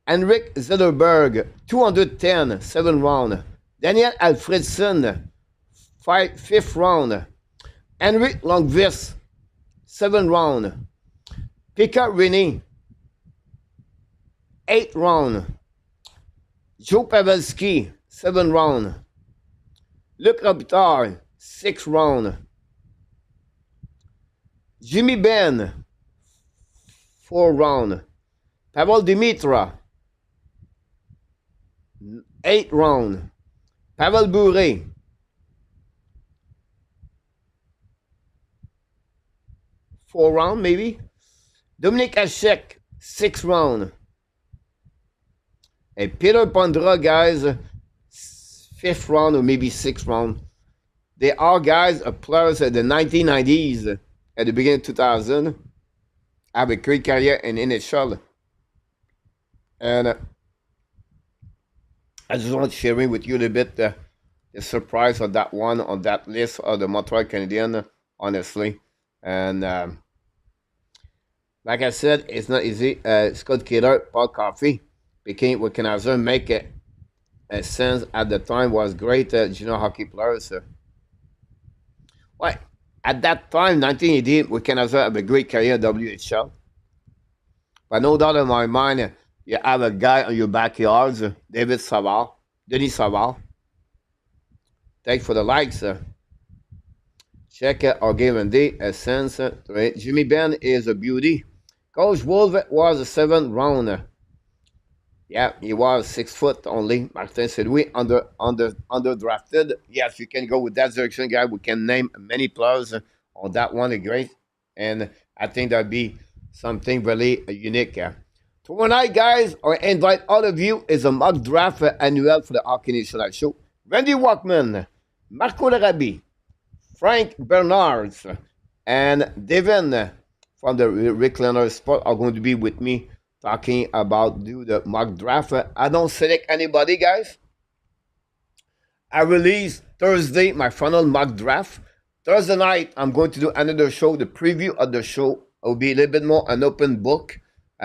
Henrik Zetterberg, 210, 7 round. Daniel Alfredson, 5th round. Henrik Longvis, 7 round. Pekka Rinne, 8th round. Joe Pavelski, 7 round. Luc Robitaille, 6th round. Jimmy Benn, 4 round. Pavel Dimitra, 8th round. Pavel Bure, 4 round maybe. Dominic Hasek, 6th round. And Peter Bondra, guys, 5th round or maybe 6th round. They are guys, players at the 1990s, at the beginning of 2000, have a great career in NHL. And I just want to share with you a little bit the surprise of that one on that list of the Montreal Canadiens, honestly. And like I said, it's not easy. Scott Killer, Paul Coffey, became what can I make it sense at the time was great junior hockey players. Well, at that time, 1980, we can have a great career in WHL. But no doubt in my mind, you have a guy on your backyards, David Savard, Denis Savard. Thanks for the likes. Check our game and day, sense. Jimmy Benn is a beauty. Coach Wolf was a 7th rounder. Yeah, he was 6 foot only. Martin Saint-Louis under drafted. Yes, you can go with that direction, guy. We can name many players on that one. Great, and I think that'd be something really unique. Tonight, guys, I invite all of you is a mock draft annual for the Hockey National Show. Randy Walkman, Marco Larabi, Frank Bernards, and Devin from the Recliner Sport are going to be with me talking about do the mock draft. I don't select anybody, guys. I release Thursday my final mock draft. Thursday night, I'm going to do another show. The preview of the show will be a little bit more an open book.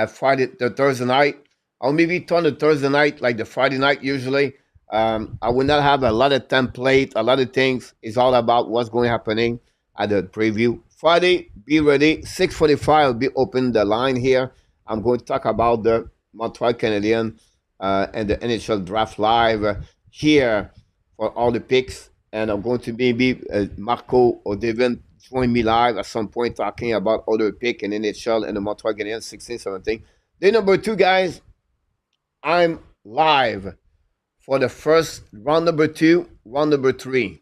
Friday, the Thursday night. I'll maybe turn the Thursday night like the Friday night usually. I will not have a lot of template, a lot of things. It's all about what's going to happening at the preview. Friday, be ready. 6:45, I'll be open the line here. I'm going to talk about the Montreal Canadiens and the NHL Draft Live here for all the picks. And I'm going to maybe Marco or Devin join me live at some point talking about other pick in NHL and the Montreal Canadiens 16, 17. Day number 2, guys, I'm live for the first round number 2, round number 3.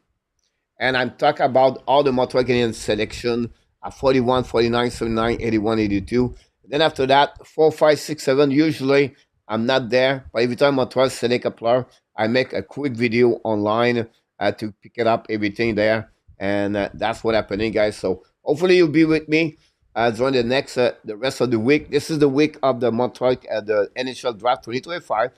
And I'm talking about all the Montreal Canadiens selection at 41, 49, 79, 81, 82. Then after that, 4, 5, 6, 7. Usually, I'm not there. But every time Montreal select a player, I make a quick video online to pick it up, everything there. And that's what happening, guys. So hopefully you'll be with me during the next, the rest of the week. This is the week of the Montreal, the NHL Draft 2025.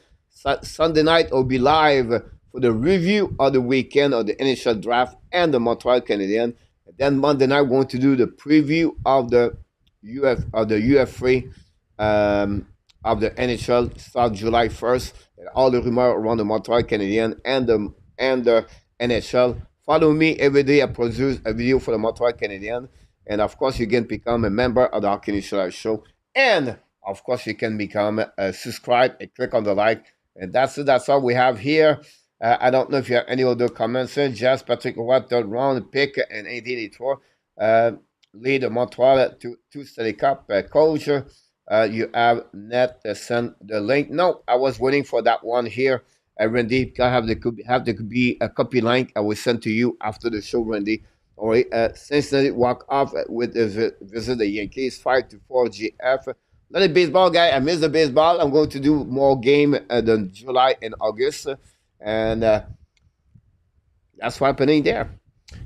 Sunday night, I'll be live for the review of the weekend of the NHL Draft and the Montreal Canadiens. Then Monday night, we're going to do the preview of the UF3 of the NHL start July 1st. And all the rumors around the Montreal Canadiens and the NHL. Follow me every day. I produce a video for the Montreal Canadiens. And of course, you can become a member of the Hockey National Show. And of course, you can become a subscribe and click on the like. And that's it. That's all we have here. I don't know if you have any other comments. Just Patrick Roy, 3rd round pick in 1884. Lead Montreal to Stanley Cup coach. You have net send the link. No, I was waiting for that one here. Randy, have to be a copy link. I will send to you after the show, Randy. All right. Cincinnati walk off with the visit the Yankees 5-4 GF. Not a baseball guy. I miss the baseball. I'm going to do more game than July and August, and that's what's happening there.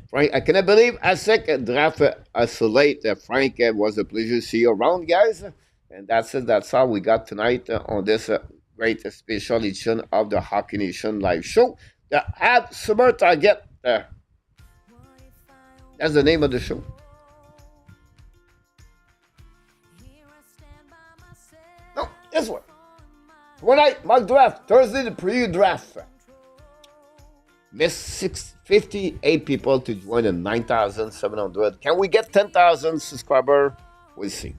Frank, I cannot believe I second draft so late. Frank, was a pleasure to see you around, guys. And that's it. That's all we got tonight on this great special edition of the Hockey Nation live show. The Ab Summer Target. That's the name of the show. No, this one. Tonight, mock draft. Thursday, the preview draft. Miss 658 people to join the 9,700. Can we get 10,000 subscribers? We'll see.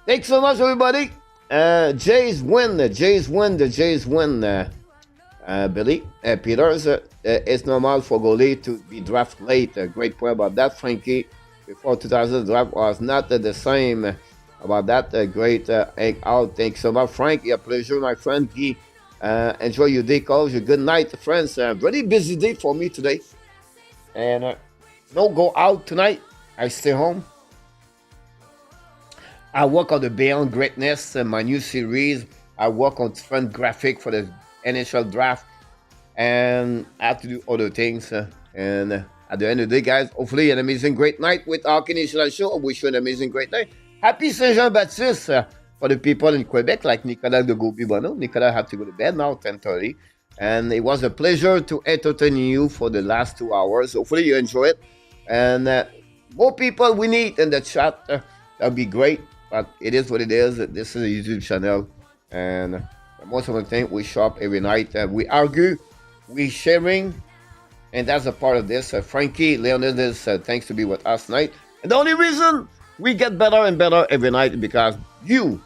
Thanks so much, everybody. Jays win. The Jays win. Billy Peters, it's normal for goalie to be drafted late. Great point about that, Frenchy. Before 2000 draft was not the same about that. Great out. Thanks so much, Frank. A pleasure, my friend. Guy. Enjoy your day, calls. Good night, friends. Very busy day for me today. And no go out tonight. I stay home. I work on the Beyond Greatness, my new series. I work on different graphic for the NHL Draft. And I have to do other things. And at the end of the day, guys, hopefully an amazing great night with Hockey Nation Show. I wish you an amazing great night. Happy Saint-Jean-Baptiste for the people in Quebec, like Nicolas de Gobi-Bono. Nicolas have to go to bed now, 10:30. And it was a pleasure to entertain you for the last 2 hours. Hopefully you enjoy it. And more people we need in the chat. That would be great. But it is what it is. This is a YouTube channel. And most of the time, we show up every night. We argue. We sharing. And that's a part of this. Frankie, Leonidas, thanks to be with us tonight. And the only reason we get better and better every night is because you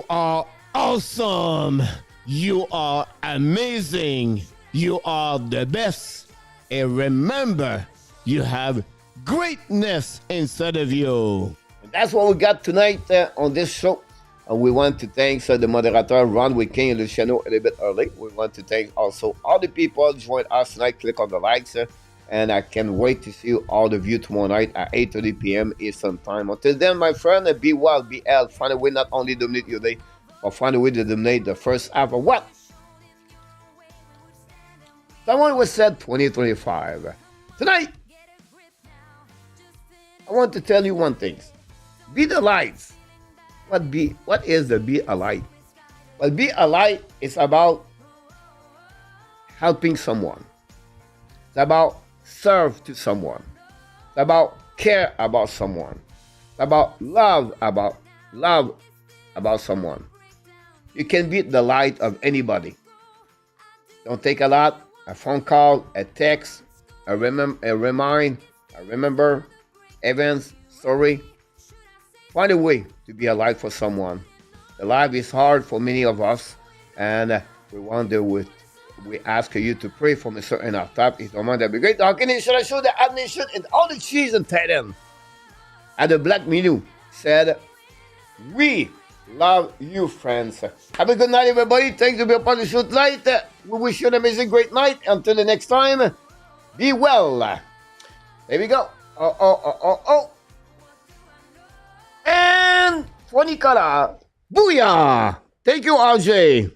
are awesome. You are amazing. You are the best. And remember, you have greatness inside of you. And that's what we got tonight on this show. We want to thank the moderator, Ron Wicking and Luciano, a little bit early. We want to thank also all the people who joined us tonight. Click on the likes. And I can't wait to see you all of you tomorrow night at 8:30 p.m. Eastern Time. Until then, my friend, be well, be healthy. Find a way not only to dominate your day, but find a way to dominate the first half of what? Someone was said 2025. Tonight, I want to tell you one thing. Be the lights. What is the be a light? Well, be a light is about helping someone. It's about serve to someone. It's about care about someone. It's about love about someone. You can be the light of anybody. Don't take a lot. A phone call, a text, a remember, events, story. Find a way to be a light for someone. The life is hard for many of us, and we ask you to pray for Mr. in our top. It's the man that be great. How can I show the Ab Nation and all the cheese and titan at the black menu said, "We love you, friends." Have a good night, everybody. Thanks to be a part of the show tonight. We wish you an amazing, great night. Until the next time, be well. There we go. Oh. And for Nicolas, booyah! Thank you, RJ.